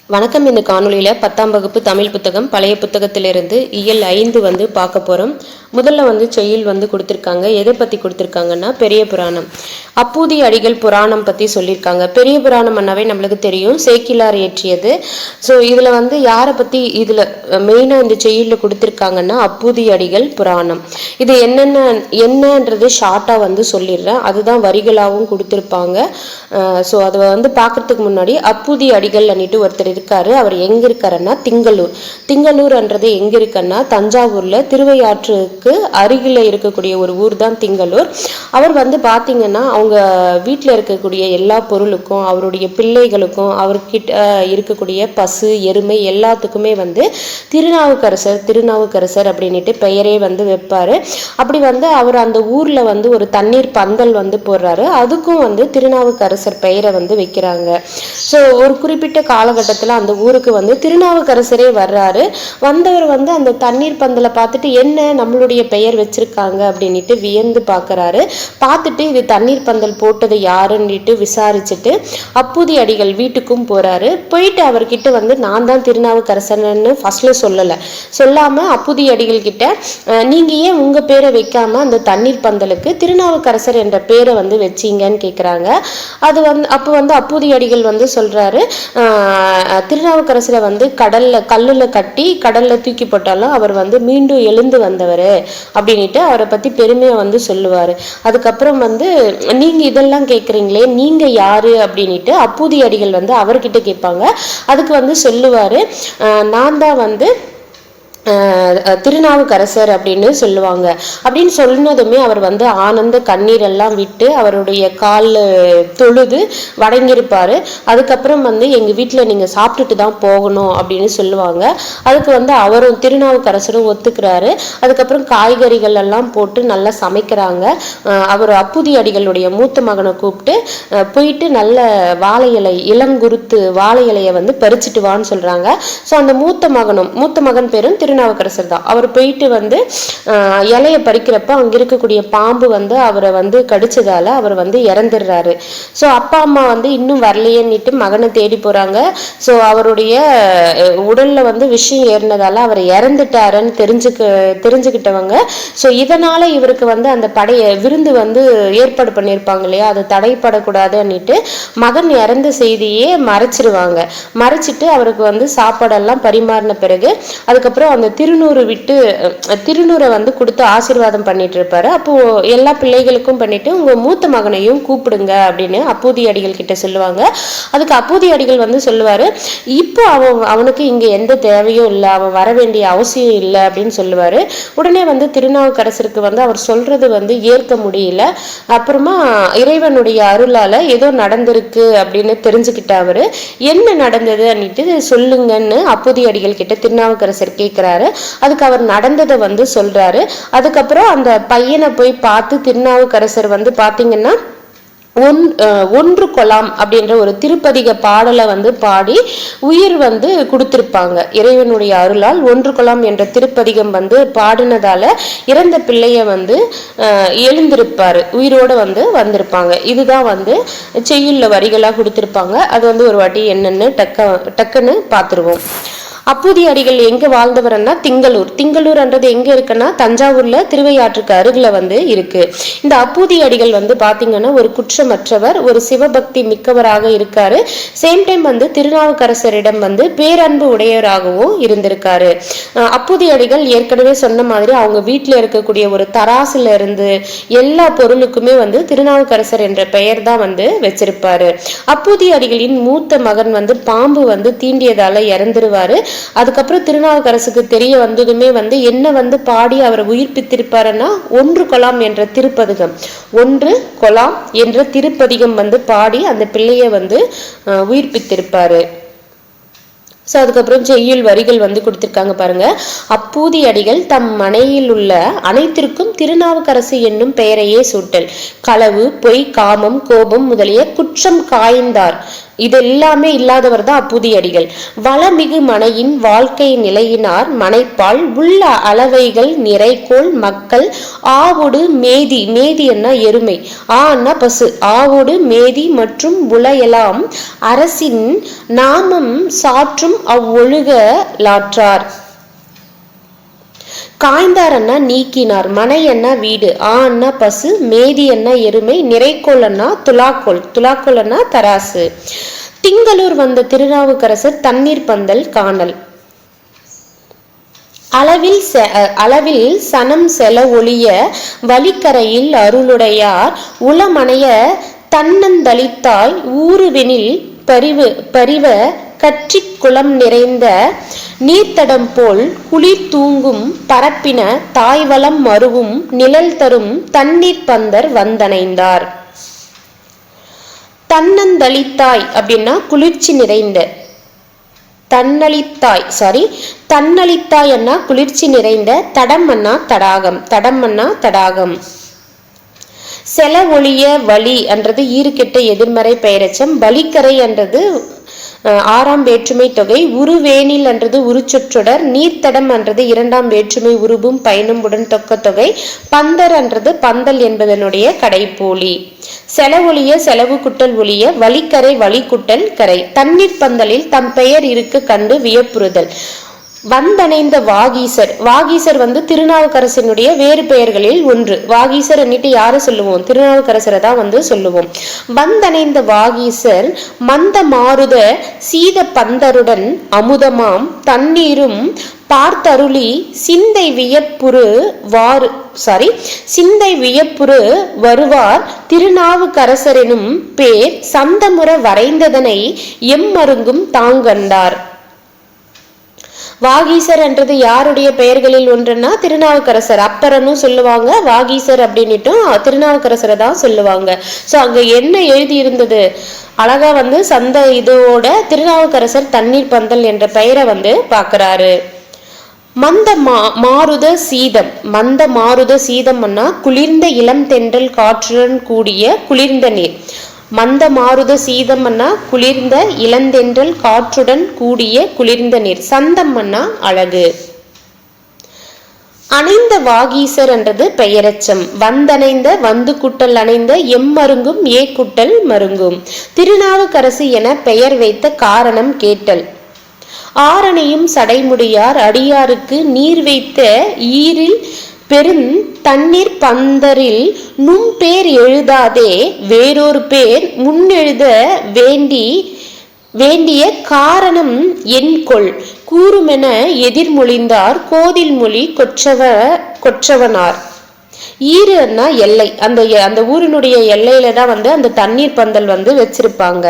வணக்கம். இந்த காணொலியில் 10ஆம் வகுப்பு தமிழ் புத்தகம் பழைய புத்தகத்திலிருந்து இயல் 5 வந்து பார்க்க போகிறோம். முதல்ல செய்யுள் கொடுத்துருக்காங்க. எதை பற்றி கொடுத்துருக்காங்கன்னா பெரிய புராணம், அப்பூதி அடிகள் புராணம் பற்றி சொல்லியிருக்காங்க. பெரிய புராணம் அண்ணாவே நம்மளுக்கு தெரியும், சேக்கிலார் இயற்றியது. ஸோ இதில் யாரை பற்றி இதில் மெயினாக இந்த செய்யுளில் கொடுத்துருக்காங்கன்னா அப்பூதி அடிகள் புராணம். இது என்னன்றது ஷார்ட்டாக சொல்லிடுறேன். அதுதான் வரிகளாகவும் கொடுத்துருப்பாங்க. ஸோ அதை பார்க்கறதுக்கு முன்னாடி அப்பூதி அடிகள் அன்னிட்டு ஒருத்தர் இருக்காரு. அவர் எங்க இருக்காருன்னா திங்களூர்ன்றது எங்க இருக்குன்னா தஞ்சாவூர்ல திருவையாற்றுக்கு அருகில இருக்கக்கூடிய ஒரு ஊர் தான் திங்களூர். அவர் பாத்தீங்கன்னா அவங்க வீட்டுல இருக்கக்கூடிய எல்லா பொருளுக்கும், அவருடைய பிள்ளைகளுக்கும், அவர்கிட்ட இருக்கக்கூடிய பசு எருமை எல்லாத்துக்குமே திருநாவுக்கரசர் அப்படின்ட்டு பெயரே வைப்பாரு. அப்படி அவர் அந்த ஊர்ல ஒரு தண்ணீர் பந்தல் போடுறாரு. அதுக்கும் திருநாவுக்கரசர் பெயரை வைக்கிறாங்க. ஸோ ஒரு குறிப்பிட்ட காலகட்டத்தில் அந்த ஊருக்கு திருநாவுக்கரசரே வர்றாரு. வந்தவர் அந்த தண்ணீர் பந்தலை பார்த்துட்டு என்ன நம்மளுடைய பெயர் வச்சிருக்காங்க அப்படின்ட்டு வியந்து பார்க்கறாரு. பார்த்துட்டு இது தண்ணீர் பந்தல் போட்டது யாருன்னுட்டு விசாரிச்சுட்டு அப்பூதி அடிகள் வீட்டுக்கும் போறாரு. போயிட்டு அவர்கிட்ட நான் தான் திருநாவுக்கரசர்னு ஃபர்ஸ்ட்ல சொல்லாம அப்பூதி அடிகள் கிட்ட நீங்க ஏன் உங்க பேரை வைக்காம அந்த தண்ணீர் பந்தலுக்கு திருநாவுக்கரசர் என்ற பேரை வச்சீங்கன்னு கேட்குறாங்க. அது அப்போ அப்பூதி அடிகள் சொல்றாரு, திருநாவுக்கரசரை கல்லுல கட்டி கடல்ல தூக்கி போட்டாலும் அவர் மீண்டும் எழுந்து வந்தவர் அப்படின்ட்டு அவரை பத்தி பெருமையா சொல்லுவாரு. அதுக்கப்புறம் நீங்க இதெல்லாம் கேட்குறீங்களே, நீங்க யாரு அப்படின்ட்டு அப்பூதி அடிகள் அவர்கிட்ட கேட்பாங்க. அதுக்கு சொல்லுவாரு, நான் தான் திருநாவுக்கரசர் அப்படின்னு சொல்லுவாங்க. அப்படின்னு சொன்னதுமே அவர் ஆனந்த கண்ணீர் எல்லாம் விட்டு அவருடைய காலில் தொழுது வணங்கியிருப்பாரு. அதுக்கப்புறம் எங்க வீட்டில் நீங்க சாப்பிட்டுட்டு தான் போகணும் அப்படின்னு சொல்லுவாங்க. அதுக்கு அவரும் திருநாவுக்கரசரும் ஒத்துக்கிறாரு. அதுக்கப்புறம் காய்கறிகள் எல்லாம் போட்டு நல்லா சமைக்கிறாங்க. அவர் அப்பூதி அடிகளுடைய மூத்த மகனை கூப்பிட்டு போயிட்டு நல்ல வாழை இலை, இளங்குருத்து வாழை இலையை பறிச்சுட்டு வான்னு சொல்றாங்க. ஸோ அந்த மூத்த மகன் பேரும் திருநாவுக்கரசர் தான். அவர் போயிட்டு இலைய பறிக்கிறப்ப அங்க இருக்கக்கூடிய பாம்பு அவரை கடிச்சதால அவர் இறந்துடுறாரு. ஸோ அப்பா அம்மா இன்னும் வரலையேன்னுட்டு மகனை தேடி போறாங்க. ஸோ அவருடைய உடல்ல விஷயம் ஏறினதால அவர் இறந்துட்டாருன்னு தெரிஞ்சுக்கிட்டவங்க. ஸோ இதனால இவருக்கு அந்த படைய விருந்து ஏற்பாடு பண்ணியிருப்பாங்க இல்லையா, அது தடைப்படக்கூடாதுன்னுட்டு மகன் இறந்த செய்தியே மறைச்சிட்டு அவருக்கு சாப்பாடெல்லாம் பரிமாறின பிறகு அதுக்கப்புறம் அந்த திருநூரை கொடுத்து ஆசீர்வாதம் பண்ணிட்டு இருப்பாரு. அப்போ எல்லா பிள்ளைகளுக்கும் பண்ணிட்டு உங்க மூத்த மகனையும் கூப்பிடுங்க அப்படின்னு அப்பூதி அடிகள் கிட்ட சொல்லுவாங்க. அதுக்கு அப்பூதி அடிகள் சொல்லுவாரு, இப்போ அவனுக்கு இங்க எந்த தேவையும் இல்லை, அவன் வர வேண்டிய அவசியம் இல்லை அப்படின்னு சொல்லுவாரு. உடனே திருநாவுக்கரசருக்கு அவர் சொல்றது ஏற்க முடியல. அப்புறமா இறைவனுடைய அருளால ஏதோ நடந்திருக்கு அப்படின்னு தெரிஞ்சுக்கிட்ட அவரு என்ன நடந்தது அப்படின்ட்டு சொல்லுங்கன்னு அப்பூதி அடிகள் கிட்ட திருநாவுக்கரசர் கேட்கிறாரு. அதுக்கு அவர் நடந்ததை சொல்றாரு. அதுக்கப்புறம் அந்த பையனை போய் பார்த்து திருநாவுக்கரசர் பாத்தீங்கன்னா ஒன்று கொலாம் அப்படின்ற ஒரு திருப்பதிக பாடலை பாடி உயிர் கொடுத்திருப்பாங்க. இறைவனுடைய அருளால் ஒன்று கொலாம் என்ற திருப்பதிகம் பாடினதால இறந்த பிள்ளைய எழுந்திருப்பாரு, உயிரோட வந்திருப்பாங்க. இதுதான் செய்யுள்ள வரிகளா கொடுத்திருப்பாங்க. அது ஒரு வாட்டி என்னன்னு டக்குன்னு பார்த்துருவோம். அப்பூதி அடிகள் எங்க வாழ்ந்தவர்னா திங்களூர்ன்றது எங்க இருக்குன்னா தஞ்சாவூர்ல திருவையாற்றுக்கு அருகில இருக்கு. இந்த அப்பூதி அடிகள் பாத்தீங்கன்னா ஒரு குற்றமற்றவர், ஒரு சிவபக்தி மிக்கவராக இருக்காரு. சேம் டைம் திருநாவுக்கரசரிடம் பேரன்பு உடையவராகவும் இருந்திருக்காரு. அப்பூதி அடிகள் ஏற்கனவே சொன்ன மாதிரி அவங்க வீட்டுல இருக்கக்கூடிய ஒரு தராசுல இருந்து எல்லா பொருளுக்குமே திருநாவுக்கரசர் என்ற பெயர் தான் வச்சிருப்பாரு. அப்பூதி அடிகளின் மூத்த மகன் பாம்பு தீண்டியதால இறந்துருவாரு. அதுக்கப்புறம் திருநாவுக்கரசுக்கு தெரிய வந்ததுமே என்ன பாடி அவரை உயிர்ப்பித்திருப்பாருன்னா ஒன்று கொலாம் என்ற திருப்பதிகம் பாடி அந்த பிள்ளைய உயிர்ப்பித்திருப்பாரு. ஸோ அதுக்கப்புறம் செய்யுள் வரிகள் கொடுத்துருக்காங்க பாருங்க. அப்பூதி அடிகள் தம் மனையில் உள்ள அனைத்திற்கும் திருநாவுக்கரசு என்னும் பெயரையே சூட்டல். களவு, பொய், காமம், கோபம் முதலிய குற்றம் காய்ந்தார் இது எல்லாமே இல்லாதவர் தான் அப்பூதி அடிகள். வளமிகு மனையின் வாழ்க்கை நிலையினார் மனைப்பால் உள்ள அளவைகள் நிறைகோள் மக்கள் ஆவோடு மேதி, மேதி என்ன எருமை, ஆன்னா பசு, ஆவோடு மேதி மற்றும் உலையெல்லாம் அரசின் நாமம் சாற்றும் அவ்வொழுக லாற்றார். காய்ந்தார் அண்ணா நீக்கினார், மனை அண்ணா வீடு, அண்ணா பசு, மேதி அண்ணா எருமை, நிறைக்கோள் அண்ணா துலாக்கோள், துலாக்கோள் அண்ணா தராசு. திங்களூர் வந்த திருநாவுக்கரசர் தண்ணீர் பந்தல் காணல். அளவில் சனம் செல ஒளிய வலிக்கரையில் அருளுடையார் உளமனைய தன்னந்தளித்தாய் ஊறுவெனில் பரிவ கற்றிக் குளம் நிறைந்த நீர்த்தடம் போல் குளிர் தூங்கும் பரப்பின தாய்வளம் மருவும் நிழல் தரும் தண்ணீர் பந்தர் வந்தணைந்தார். தன்னந்தளித்தாய் அப்படின்னா குளிர்ச்சி நிறைந்த, தன்னளித்தாய் அண்ணா குளிர்ச்சி நிறைந்த, தடம் அண்ணா தடாகம், தடம் அண்ணா தடாகம். செல ஒளிய வலி என்றது ஈறுகெட்ட எதிர்மறை பெயரச்சம், வலிக்கரை என்றது ஆறாம் வேற்றுமை தொகை, உருவேனில் என்றது உருச்சொற்றொடர், நீர்த்தடம் என்றது இரண்டாம் வேற்றுமை உருவும் பயனும் உடன் தொக்க தொகை, பந்தர் என்றது பந்தல் என்பதனுடைய கடைப்போலி. செலவொழிய செலவு குட்டல் ஒழிய, வலிக்கரை வலி குட்டல் கரை. தண்ணீர் பந்தலில் தம் பெயர் இருக்க கண்டு வியப்புறுதல். வந்தணைந்த வாகீசர், வாகீசர் திருநாவுக்கரசனுடைய வேறு பெயர்களில் ஒன்று. வாகீசர் அன்னிட்டு யாரு சொல்லுவோம்? திருநாவுக்கரசரை தான் சொல்லுவோம். வந்தணைந்த வாகீசர் மந்த மாருத சீத பந்தருடன் அமுதமாம் தண்ணீரும் பார்த்தருளி சிந்தை வியப்புறு வருவார் திருநாவுக்கரசரெனும் பேர் சந்தமுற வரைந்ததனை எம்மருங்கும் தாங்கண்டார். வாகீசர் என்றது யாருடைய பெயர்களில் ஒன்றுன்னா திருநாவுக்கரசர். அப்பரனும் சொல்லுவாங்க, வாகீசர் அப்படின்னுட்டும் திருநாவுக்கரசரை தான் சொல்லுவாங்க. ஸோ அங்க என்ன எழுதி இருந்தது அழகா சந்த இதோட திருநாவுக்கரசர் தண்ணீர் பந்தல் என்ற பெயரை பாக்குறாரு. மாருத சீதம்னா குளிர்ந்த இளம் தென்றல் காற்றுடன் கூடிய குளிர்ந்த நீர். மந்த மாருத சீதம் அண்ணா குளிர்ந்த இளந்தென்றல் காற்றுடன் கூடிய குளிர்ந்த நீர். சந்தம் அண்ணா அழகு. அணைந்த வாகீசர் என்றது பெயரச்சம். வந்தணைந்த வந்து குட்டல் அணைந்த எம்மருங்கும் ஏ குட்டல் மருங்கும். திருநாவுக்கரசு என பெயர் வைத்த காரணம் கேட்டல். ஆரணையும் சடைமுடியார் அடியாருக்கு நீர் வைத்த ஈரில் பெரும் தண்ணீர் பந்தரில் நும் பேர் எழுதாதே வேறொரு பேர் முன்னெழுத வேண்டிய காரணம் என்கொள் கூறுமென எதிர்மொழிந்தார் கோதில் மொழி கொற்றவனார். ஈரு அண்ணா எல்லை, அந்த ஊரினுடைய எல்லையில தான் அந்த தண்ணீர் பந்தல் வச்சிருப்பாங்க.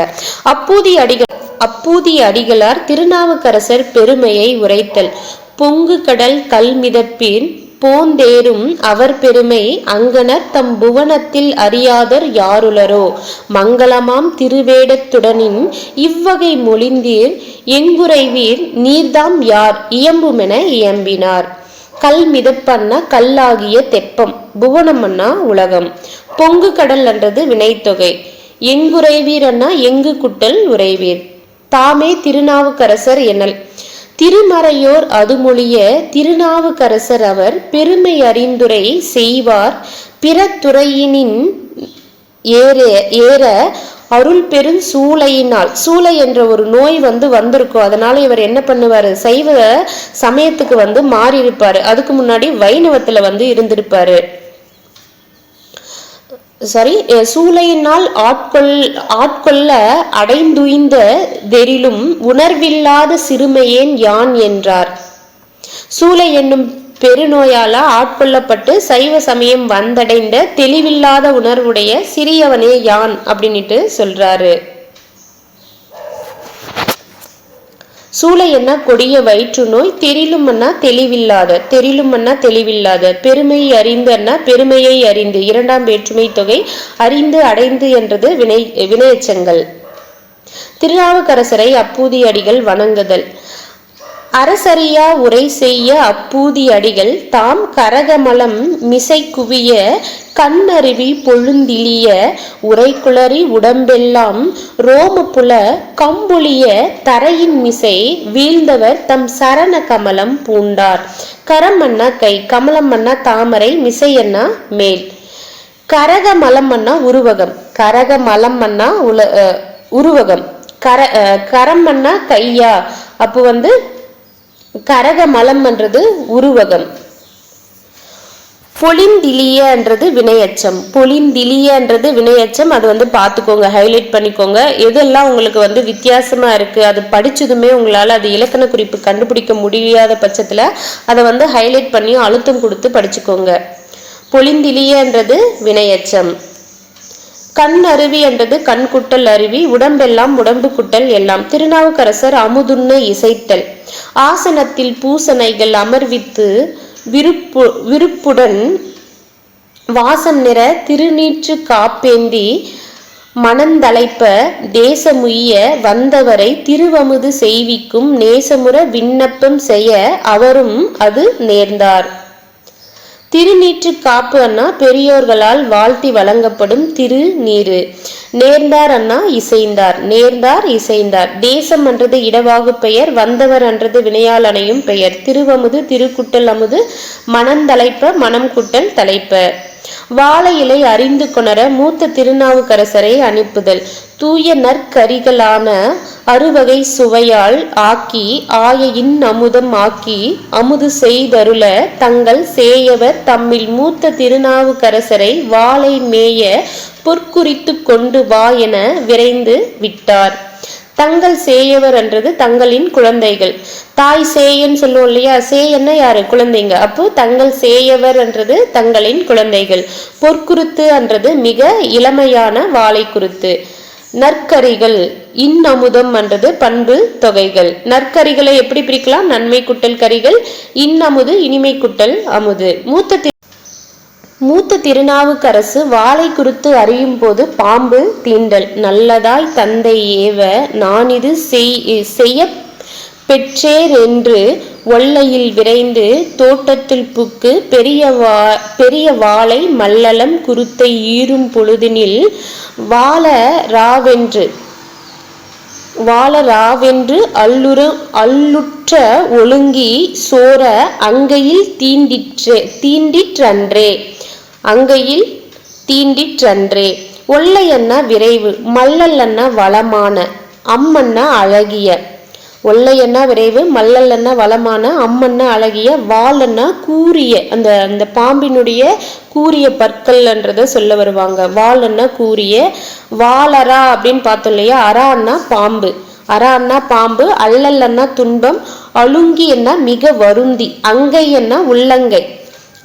அப்பூதி அடிகளார் திருநாவுக்கரசர் பெருமையை உரைத்தல். பொங்கு கடல் கல் மிதப்பின் போந்தேரும் அவர் பெருமை அங்கனர் தம் புவனத்தில் அறியாதர் யாருளரோ மங்களமாம் திருவேடத்துடனின் இவ்வகை மொழிந்தீர் எங்குரைவீர் நீர்தாம் யார் இயம்புமென இயம்பினார். கல் மிதப்பன்னா கல்லாகிய தெப்பம், புவனம் அண்ணா உலகம், பொங்கு கடல் என்றது வினைத்தொகை, எங்குரைவீர் அண்ணா எங்கு குட்டல் உரைவீர். தாமே திருநாவுக்கரசர் எனல். திருமறையோர் அதுமொழிய திருநாவுக்கரசர் அவர் பெருமை அறிந்துரை செய்வார் பிற துறையினின் ஏற அருள் பெரும் சூளையினால். சூளை என்ற ஒரு நோய் வந்திருக்கும். அதனால இவர் என்ன பண்ணுவாரு, சைவ சமயத்துக்கு மாறி இருப்பாரு. அதுக்கு முன்னாடி வைணவத்துல இருந்திருப்பாரு. சூளையினால் ஆட்கொள்ள அடைந்துய்ந்த தெரிலும் உணர்வில்லாத சிறுமையேன் யான் என்றார். சூளை என்னும் பெருநோயால ஆட்கொள்ளப்பட்டு சைவ சமயம் வந்தடைந்த தெளிவில்லாத உணர்வுடைய சிறியவனே யான் அப்படின்னுட்டு சொல்றாரு. சூளை என்ன கொடிய வயிற்று நோய், தெரிலும்னா தெளிவில்லாத, பெருமை அறிந்து பெருமையை அறிந்து, இரண்டாம் வேற்றுமை தொகை, அறிந்து அடைந்து என்றது வினையச்சங்கள். திருநாவுக்கரசரை அப்பூதி அடிகள் வணங்குதல். அரசறியா உரை செய்ய அப்பூதி அடிகள் தாம் கரகமலம் மிசை குவிய கண்ணருவி பொழுந்திலிய உரைக்குளறி உடம்பெல்லாம் ரோமப்புல கம்பொழிய தரையின் மிசை வீழ்ந்தவர் தம் சரண கமலம் பூண்டார். கரம் அண்ணா கை, கமலம் அண்ணா தாமரை, மிசை அண்ணா மேல். கரகமலம் அண்ணா உருவகம், கரகமலம் அண்ணா உருவகம், கரம் அண்ணா கையா, அப்போ கரகமலம்ன்றது உருவகம். பொலிந்திலியன்றது வினையச்சம், பொலிந்திலியன்றது வினையச்சம். அது பார்த்துக்கோங்க, ஹைலைட் பண்ணிக்கோங்க. எதெல்லாம் உங்களுக்கு வித்தியாசமா இருக்கு, அது படிச்சதுமே உங்களால் அது இலக்கண குறிப்பு கண்டுபிடிக்க முடியாத பட்சத்தில் அதை ஹைலைட் பண்ணி அழுத்தம் கொடுத்து படிச்சுக்கோங்க. பொலிந்திலியன்றது வினையச்சம். கண் அருவி என்றது கண் குட்டல் அருவி, உடம்பெல்லாம் உடம்பு குட்டல் எல்லாம். திருநாவுக்கரசர் அமுதுண்ண இசைத்தல். ஆசனத்தில் பூசணைகள் அமர்வித்து விருப்புடன் வாசம் நிற திருநீற்று காப்பேந்தி மனந்தலைப்ப தேசமுய்ய வந்தவரை திருவமுது செய்விக்கும் நேசமுற விண்ணப்பம் செய்ய அவரும் அது நேர்ந்தார். திருநீற்று காப்பு அண்ணா பெரியோர்களால் வாழ்த்தி வழங்கப்படும் திருநீரு. நேர்ந்தார் அண்ணா இசைந்தார், நேர்ந்தார் இசைந்தார். தேசம் என்றது இடவாகு பெயர், வந்தவர் என்றது வினையால் அணையும் பெயர். திருவமுது திருக்குட்டல் அமுது, மனந்தலைப்ப மனம் குட்டல் தலைப்ப. வாழை இலை அறிந்து கொணர மூத்த திருநாவுக்கரசரை அனுப்புதல். தூய நற்கரிகளான அறுவகை சுவையால் ஆக்கி ஆயின் அமுதம் ஆக்கி அமுது செய்தருள தங்கள் சேயவர் தம்மில் மூத்த திருநாவுக்கரசரை வாளை மேய பொற்குறித்து கொண்டு வா என விரைந்து விட்டார். தங்கள் சேயவர் என்றது தங்களின் குழந்தைகள். தாய் சேயன்னு சொல்லுவோம் இல்லையா, சேயன்னா யாரு, குழந்தைங்க. அப்போ தங்கள் சேயவர் என்றது தங்களின் குழந்தைகள். பொற்குருத்து என்றது மிக இளமையான வாழை குருத்து. நற்கரிகள் இன்னமுதம் என்றது பண்பு தொகைகள். நற்கரிகளை எப்படி பிரிக்கலாம், நன்மை குட்டல் கரிகள், இன்னமுது இனிமை குட்டல் அமுது. மூத்த திருநாவுக்கரசு வாளை குறித்து அறியும் போது பாம்பு தீண்டல். நல்லதாய் தந்தை ஏவ நான் இது செய்ய பெற்றேர் என்று ஒல்லையில் விரைந்து தோட்டத்தில் புக்கு பெரிய வாளை மல்லலம் குருத்தை ஈரும் பொழுதினில் வாழ ராவென்று அல்லுற்ற ஒழுங்கி சோர அங்கையில் தீண்டிற்றன்றே. அங்கையில் தீண்டிற்றன்றே. ஒல்லை அண்ணா விரைவு, மல்லல் அண்ணா வளமான, அம்மண்ணா அழகிய. ஒல்லை அண்ணா விரைவு, மல்லல் அண்ணா வளமான, அம்மண்ணா அழகிய, வால் அண்ணா கூரிய. அந்த பாம்பினுடைய கூரிய பற்கள்ன்றத சொல்ல வருவாங்க. வால் அண்ணா கூரிய. வாலரா அப்படின்னு பார்த்தோம் இல்லையா, அரா அண்ணா பாம்பு, அரா அண்ணா பாம்பு. அல்லல் அண்ணா துன்பம், அலுங்கி அண்ணா மிக வருந்தி, அங்கை அண்ணா உள்ளங்கை.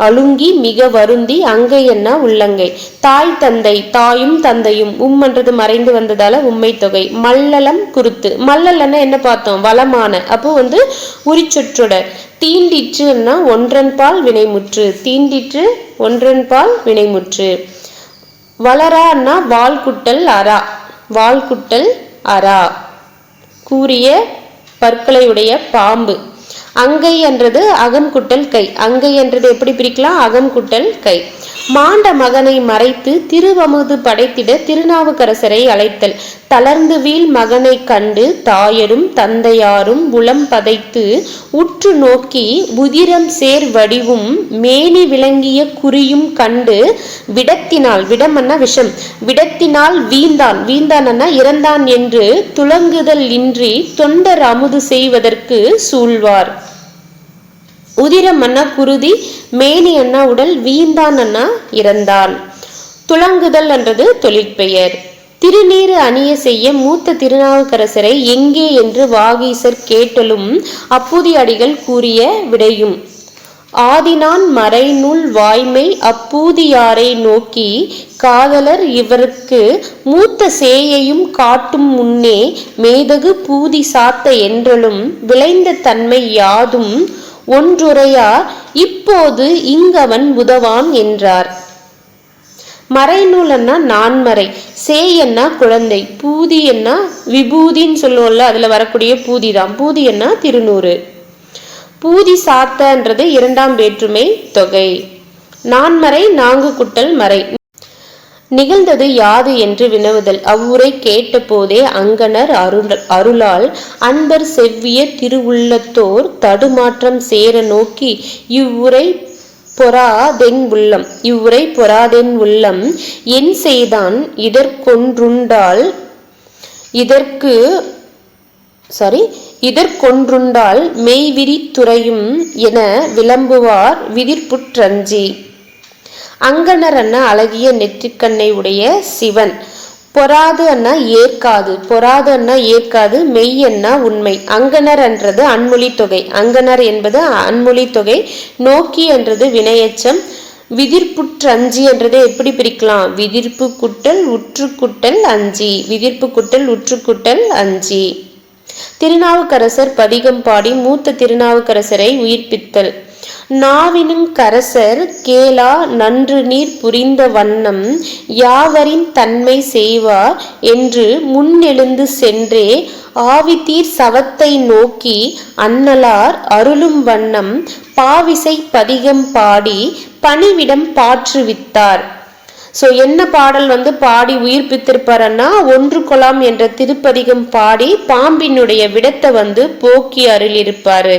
அலுங்கி மிக வருந்தி, அங்கை என்ன உள்ளங்கை. தாய் தந்தை, தாயும் தந்தையும், என்றது மறைந்து வந்ததால உண்மை தொகை. மல்லலம் குருத்து. மல்லல்னா என்ன பார்த்தோம், வளமான. அப்போ உரிச்சொற்றொடர். தீண்டிற்றுன்னா ஒன்றன்பால் வினைமுற்று. தீண்டிற்று ஒன்றன்பால் வினைமுற்று. வளரான்னா வாழ்குட்டல் அரா. வாழ்குட்டல் அரா. கூரிய பற்களையுடைய பாம்பு. அங்கை என்றது அகம் குட்டல் கை. அங்கை என்றது எப்படி பிரிக்கலாம், அகம் குட்டல் கை. மாண்ட மகனை மறைத்து திருவமுது படைத்திட திருநாவுக்கரசரை அழைத்தல். தளர்ந்து வீழ் மகனை கண்டு தாயரும் தந்தையாரும் உளம் பதைத்து உற்று நோக்கி உதிரம் சேர் வடிவும் மேனி விளங்கிய குறியும் கண்டு விடத்தினால், விடம்னா விஷம், விடத்தினால் வீந்தான், வீந்தான்னா இறந்தான் என்று துளங்குதல் இன்றி தொண்டர் அமுது செய்வதற்கு சூழ்வார். உதிரம் அண்ணா குருதி, மேனி அண்ணா உடல், வீந்தான் அண்ணா இறந்தான். துளங்குதல் என்றது தொழிற்பெயர். திருநீறு அணிய செய்ய மூத்த திருநாவுக்கரசரை எங்கே என்று வாகீசர் கேட்டலும் அப்பூதி அடிகள் கூறிய விடையும். ஆதினான் மறைநூல் வாய்மை அப்பூதியாரை நோக்கி காதலர் இவருக்கு மூத்த சேயையும் காட்டும் முன்னே மேதகு பூதி சாத்த என்றலும் விளைந்த தன்மை யாதும் ஒன்றுரையார் இப்போது இங்கவன் உதவான் என்றார். மறைநூல்னா நான்மறை, சேயன்னா குழந்தை, பூதி என்ன விபூதின்னு சொல்லுவோம்ல, அதுல வரக்கூடிய பூதி தான். பூதி என்ன திருநூறு. பூதி சாத்தன்றது இரண்டாம் வேற்றுமை தொகை. நான்மறை நான்கு குட்டல் மறை. நிகழ்ந்தது யாது என்று வினவுதல். அவ்வுரை கேட்ட போதே அங்கணர் அருளால் அன்பர் செவ்விய திருவுள்ளத்தோர் தடுமாற்றம் சேர நோக்கி இவ்வுரை பொறாதென் உள்ளம் என் செய்தான் இதற்கொன்றுண்டால் மெய்விரி துறையும் என விளம்புவார் விதிர்ப்புற்றஞ்சி. அங்கணர் அண்ணா அழகிய நெற்றிக்கண்ணை உடைய சிவன். பொறாது அண்ணா ஏற்காது, மெய் அண்ணா உண்மை. அங்கணர் என்றது அன்மொழி தொகை. அங்கணர் என்பது அன்மொழி தொகை. நோக்கி என்றது வினையச்சம். விதிர்ப்புற்றஞ்சி என்றதை எப்படி பிரிக்கலாம்? விதிர்ப்பு குட்டல் உற்று குட்டல் அஞ்சி. திருநாவுக்கரசர் பதிகம் பாடி மூத்த திருநாவுக்கரசரை உயிர்ப்பித்தல். நாவினும் கரசர் கேளா நன்று நீர் புரிந்த வண்ணம் யாவரின் தன்மை செய்வார் என்று முன்னெழுந்து சென்றே ஆவித்தீர் சவத்தை நோக்கி அன்னலார் அருளும் வண்ணம் பாவிசை பதிகம் பாடி பணிவிடம் பாற்றுவித்தார். ஸோ என்ன பாடல் பாடி உயிர்ப்பித்திருப்பாரன்னா, ஒன்று கொலாம் என்ற திருப்பதிகம் பாடி பாம்பினுடைய விடத்தை போக்கி அருளிருப்பாரு.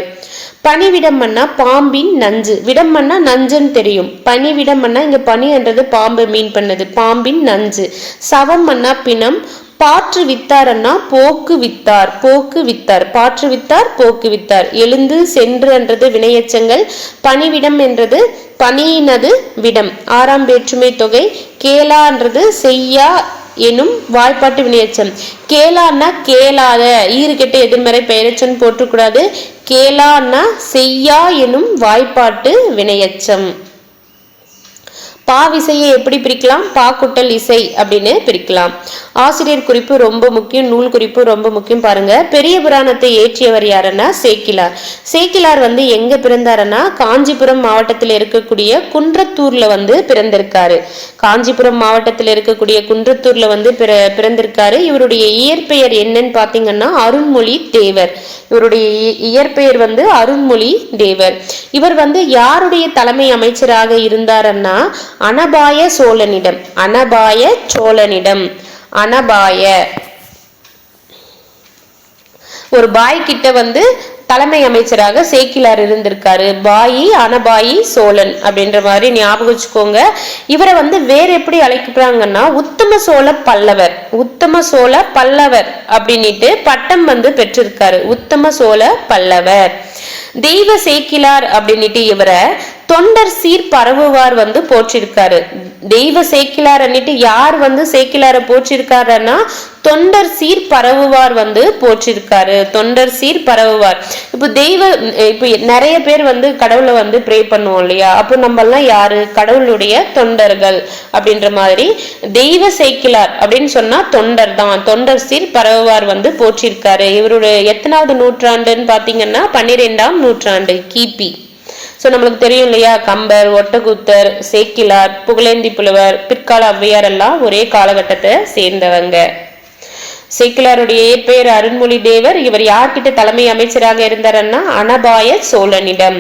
பனிவிடம்னா பாம்பின் நஞ்சு. விடம்னா நஞ்சுன்னு தெரியும். பனிவிடம்னா இங்க பனி என்றது பாம்பு மீன் பண்ணது. பாம்பின் நஞ்சு. சவம்னா பிணம். பாற்று வித்தார்னா போக்கு வித்தார். போக்கு வித்தார். எழுந்து சென்று என்றது வினையச்சங்கள். பனிவிடம் என்றது பனியினது விடம். ஆறாம் வேற்றுமை தொகை. கேளான்றது செய்யா எனும் வாய்ப்பாட்டு வினையச்சம். கேளான்னா கேளாத, ஈறு கெட்ட எதிர்மறை பெயரச்சம் போற்றக்கூடாது. கேளான்னா செய்யா எனும் வாய்ப்பாட்டு வினையச்சம். பாவிசையை எப்படி பிரிக்கலாம்? பாக்குட்டல் இசை அப்படின்னு பிரிக்கலாம். ஆசிரியர் குறிப்பு ரொம்ப முக்கியம், நூல் குறிப்பு ரொம்ப முக்கியம். பாருங்க, பெரிய புராணத்தை ஏற்றியவர் யாருன்னா சேக்கிலார். சேக்கிலார் எங்க பிறந்தாருன்னா காஞ்சிபுரம் மாவட்டத்தில் இருக்கக்கூடிய குன்றத்தூர்ல பிறந்திருக்காரு. காஞ்சிபுரம் மாவட்டத்தில் இருக்கக்கூடிய குன்றத்தூர்ல பிறந்திருக்காரு. இவருடைய இயற்பெயர் என்னன்னு பாத்தீங்கன்னா அருண்மொழி தேவர். இவருடைய இயற்பெயர் அருண்மொழி தேவர். இவர் யாருடைய தலைமை அமைச்சராக இருந்தாருன்னா அனபாய சோழனிடம். ஒரு பாய் கிட்ட தலைமை அமைச்சராக சேக்கிலார் இருந்திருக்காரு. அனபாயி சோழன் அப்படின்ற மாதிரி ஞாபகம் வச்சுக்கோங்க. இவரை வேற எப்படி அழைக்கப்படுறாங்கன்னா உத்தம சோழ பல்லவர் அப்படின்னுட்டு பட்டம் பெற்றிருக்காரு. உத்தம சோழ பல்லவர். தெய்வ சேக்கிலார் அப்படின்னுட்டு இவரை தொண்டர் சீர் பரவுவார் போற்றிருக்காரு. தெய்வ சேக்கிலார் அன்னிட்டு யார் சேக்கிலார போற்றிருக்காருன்னா தொண்டர் சீர் பரவுவார் போற்றிருக்காரு. தொண்டர் சீர் பரவுவார். இப்போ நிறைய பேர் கடவுளை ப்ரே பண்ணுவோம் இல்லையா? அப்போ நம்ம எல்லாம் யாரு? கடவுளுடைய தொண்டர்கள் அப்படின்ற மாதிரி. தெய்வ சேக்கிலார் அப்படின்னு சொன்னா தொண்டர் தான். தொண்டர் சீர் பரவுவார் போற்றிருக்காரு. இவருடைய எத்தனாவது நூற்றாண்டுன்னு பாத்தீங்கன்னா 12ஆம் நூற்றாண்டு கிபி. ஸோ நம்மளுக்கு தெரியும் இல்லையா, கம்பர், ஒட்டக்கூத்தர், சேக்கிலார், புகழேந்தி புலவர், பிற்கால ஔவையார் எல்லாம் ஒரே காலகட்டத்தை சேர்ந்தவங்க. சேக்கிலாருடைய இயற்பெயர் அருண்மொழி தேவர். இவர் யார்கிட்ட தலைமை அமைச்சராக இருந்தாருன்னா அனபாய சோழனிடம்.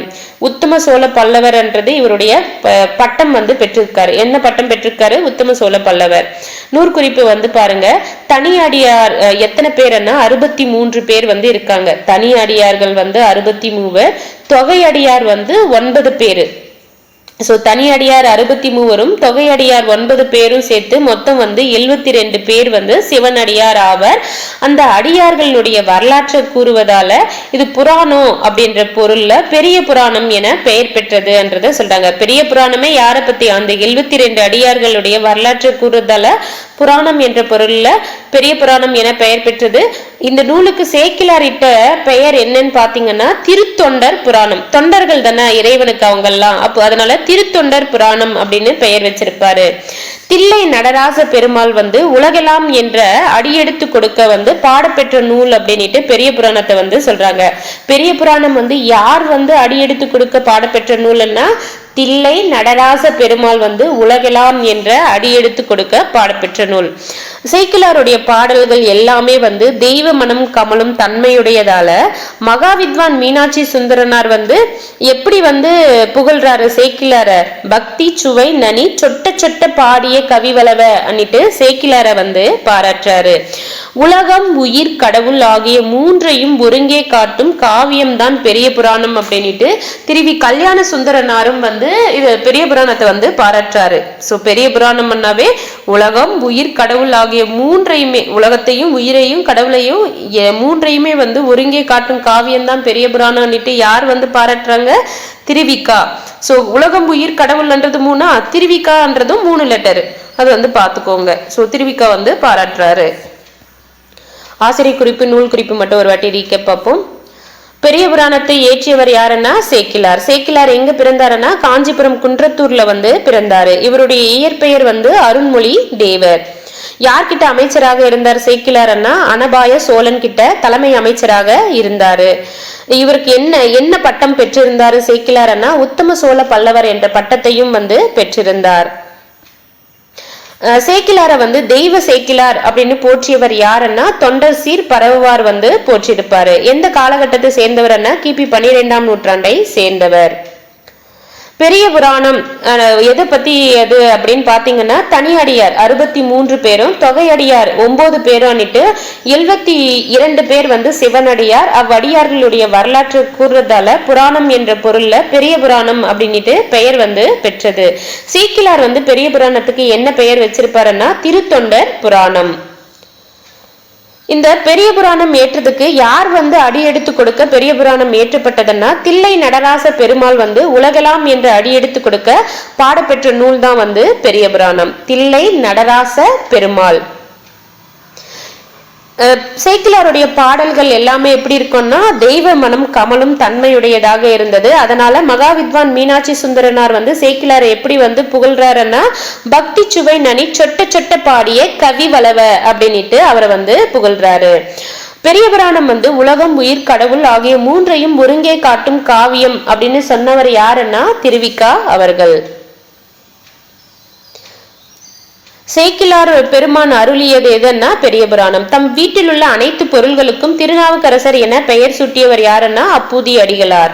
உத்தம சோழ பல்லவர் என்றது இவருடைய பட்டம் பெற்றிருக்காரு. என்ன பட்டம் பெற்றிருக்காரு? உத்தம சோழ பல்லவர். நூற்குறிப்பு பாருங்க, தனியடியார் எத்தனை பேர்னா 63 பேர் இருக்காங்க. தனியடியார்கள் 63, தொகையடியார் 9 பேரு. ஸோ தனியடியார் 63, தொகையடியார் 9 பேரும் சேர்த்து மொத்தம் 72 பேர் சிவனடியார் ஆவர். அந்த அடியார்களுடைய வரலாற்றை கூறுவதால இது புராணம் அப்படின்ற பொருள்ல பெரிய புராணம் என பெயர் பெற்றது என்றதை சொல்றாங்க. பெரிய புராணமே யாரை பத்தி? அந்த 72 அடியார்களுடைய வரலாற்றை கூறுவதால புராணம் என்ற பொருள்ல பெரிய புராணம் என பெயர் பெற்றது. இந்த நூலுக்கு சேக்கிலார் இட்ட பெயர் என்னன்னு பாத்தீங்கன்னா திருத்தொண்டர் புராணம். தொண்டர்கள் தானே இறைவனுக்கு அவங்க எல்லாம். அப்போ அதனால திருத்தொண்டர் புராணம் அப்படின்னு பெயர் வச்சிருப்பாரு. தில்லை நடராச பெருமாள் உலகெல்லாம் என்ற அடியெடுத்து கொடுக்க பாடப்பெற்ற நூல் அப்படின்ட்டு பெரிய புராணத்தை சொல்றாங்க. பெரிய புராணம் யார் அடியெடுத்து கொடுக்க பாடப்பெற்ற நூல்னா தில்லை நடராச பெருமாள் உலகெல்லாம் என்ற அடியெடுத்து கொடுக்க பாடப்பெற்ற நூல். சேக்கிலாருடைய பாடல்கள் எல்லாமே வந்து தெய்வ மனம் கமலும் தன்மையுடையதால மகாவித்வான் மீனாட்சி சுந்தரனார் வந்து எப்படி வந்து புகழ்றாரு சேக்கிலார, பக்தி சுவை நனி சொட்ட சொட்ட பாடிய கவிவளவ அன்னிட்டு சேக்கிலார வந்து பாராட்டுறாரு. உலகம் உயிர் கடவுள் ஆகிய மூன்றையும் ஒருங்கே காட்டும் காவியம்தான் பெரிய புராணம் அப்படின்ட்டு திருவி கல்யாண சுந்தரனாரும் வந்து இது பெரிய புராணத்தை வந்து பாராட்டுறாரு. சோ பெரிய புராணம்னாவே உலகம் உயிர் கடவுள் ஆகிய மூன்றையுமே, உலகத்தையும் உயிரையும் கடவுளையும் மூன்றையுமே வந்து ஒருங்கே காட்டும் காவியம் தான் பெரிய புராணம்னுட்டு யார் வந்து பாராட்டுறாங்க? திருவிக்கா. சோ உலகம் உயிர் கடவுள்ன்றது 3, திருவிக்கான்றதும் 3 லெட்டர், அது வந்து பாத்துக்கோங்க. சோ திருவிக்கா வந்து பாராட்டுறாரு. ஆசிரியர் குறிப்பு நூல் குறிப்பு மட்டும் ஒரு வாட்டி ரீகேப் பார்ப்போம். பெரிய புராணத்தை இயற்றியவர் யாருன்னா சேக்கிலார். சேக்கிலார் எங்க பிறந்தாருன்னா காஞ்சிபுரம் குன்றத்தூர்ல வந்து பிறந்தாரு. இவருடைய இயற்பெயர் வந்து அருண்மொழி தேவர். யார்கிட்ட அமைச்சராக இருந்தார் சேக்கிலார்னா அனபாய சோழன் கிட்ட தலைமை அமைச்சராக இருந்தாரு. இவருக்கு என்ன பட்டம் பெற்றிருந்தாரு சேக்கிலார்னா உத்தம சோழ பல்லவர் என்ற பட்டத்தையும் வந்து பெற்றிருந்தார். சேக்கிலார வந்து தெய்வ சேக்கிலார் அப்படின்னு போற்றியவர் யாருன்னா தொண்டர் சீர் பரவுவார் வந்து போற்றிருப்பாரு. எந்த காலகட்டத்தை சேர்ந்தவர்னா கிபி 12ஆம் நூற்றாண்டை சேர்ந்தவர். பெரிய புராணம் எதை பத்தி எது அப்படின்னு பாத்தீங்கன்னா தனியடியார் 63 பேரும், தொகையடியார் 9 பேரும் அன்னிட்டு 72 பேர் வந்து சிவனடியார். அவ்வடியார்களுடைய வரலாற்று கூறுறதால புராணம் என்ற பொருள்ல பெரிய புராணம் அப்படின்ட்டு பெயர் வந்து பெற்றது. சேக்கிலார் வந்து பெரிய புராணத்துக்கு என்ன பெயர் வச்சிருப்பாருன்னா திருத்தொண்டர் புராணம். இந்த பெரிய புராணம் ஏற்றதுக்கு யார் வந்து அடி எடுத்து கொடுக்க பெரிய புராணம் ஏற்றப்பட்டதுன்னா தில்லை நடராச பெருமாள் வந்து உலகலாம் என்று அடி எடுத்து கொடுக்க பாடப்பெற்ற நூல் தான் வந்து பெரிய புராணம். தில்லை நடராச பெருமாள். சேக்கிலாருடைய பாடல்கள் எல்லாமே எப்படி இருக்கும்னா தெய்வ மனம் கமலும் தன்மையுடையதாக இருந்தது. அதனால மகாவித்வான் மீனாட்சி சுந்தரனார் வந்து சேக்கிலாரை எப்படி வந்து புகழ்றாருன்னா பக்தி சுவை நனி சொட்ட சொட்ட பாடிய கவி வளவ அப்படின்ட்டு அவரை வந்து புகழ்றாரு. பெரிய புராணம் வந்து உலகம் உயிர் கடவுள் ஆகிய மூன்றையும் ஒருங்கே காட்டும் காவியம் அப்படின்னு சொன்னவர் யாருன்னா திருவிக்கா அவர்கள். சேக்கிலார் பெருமான் அருளியது எதுன்னா பெரிய புராணம். தம் வீட்டில் உள்ள அனைத்து பொருள்களுக்கும் திருநாவுக்கரசர் என பெயர் சூட்டியவர் யாருன்னா அப்பூதி அடிகளார்.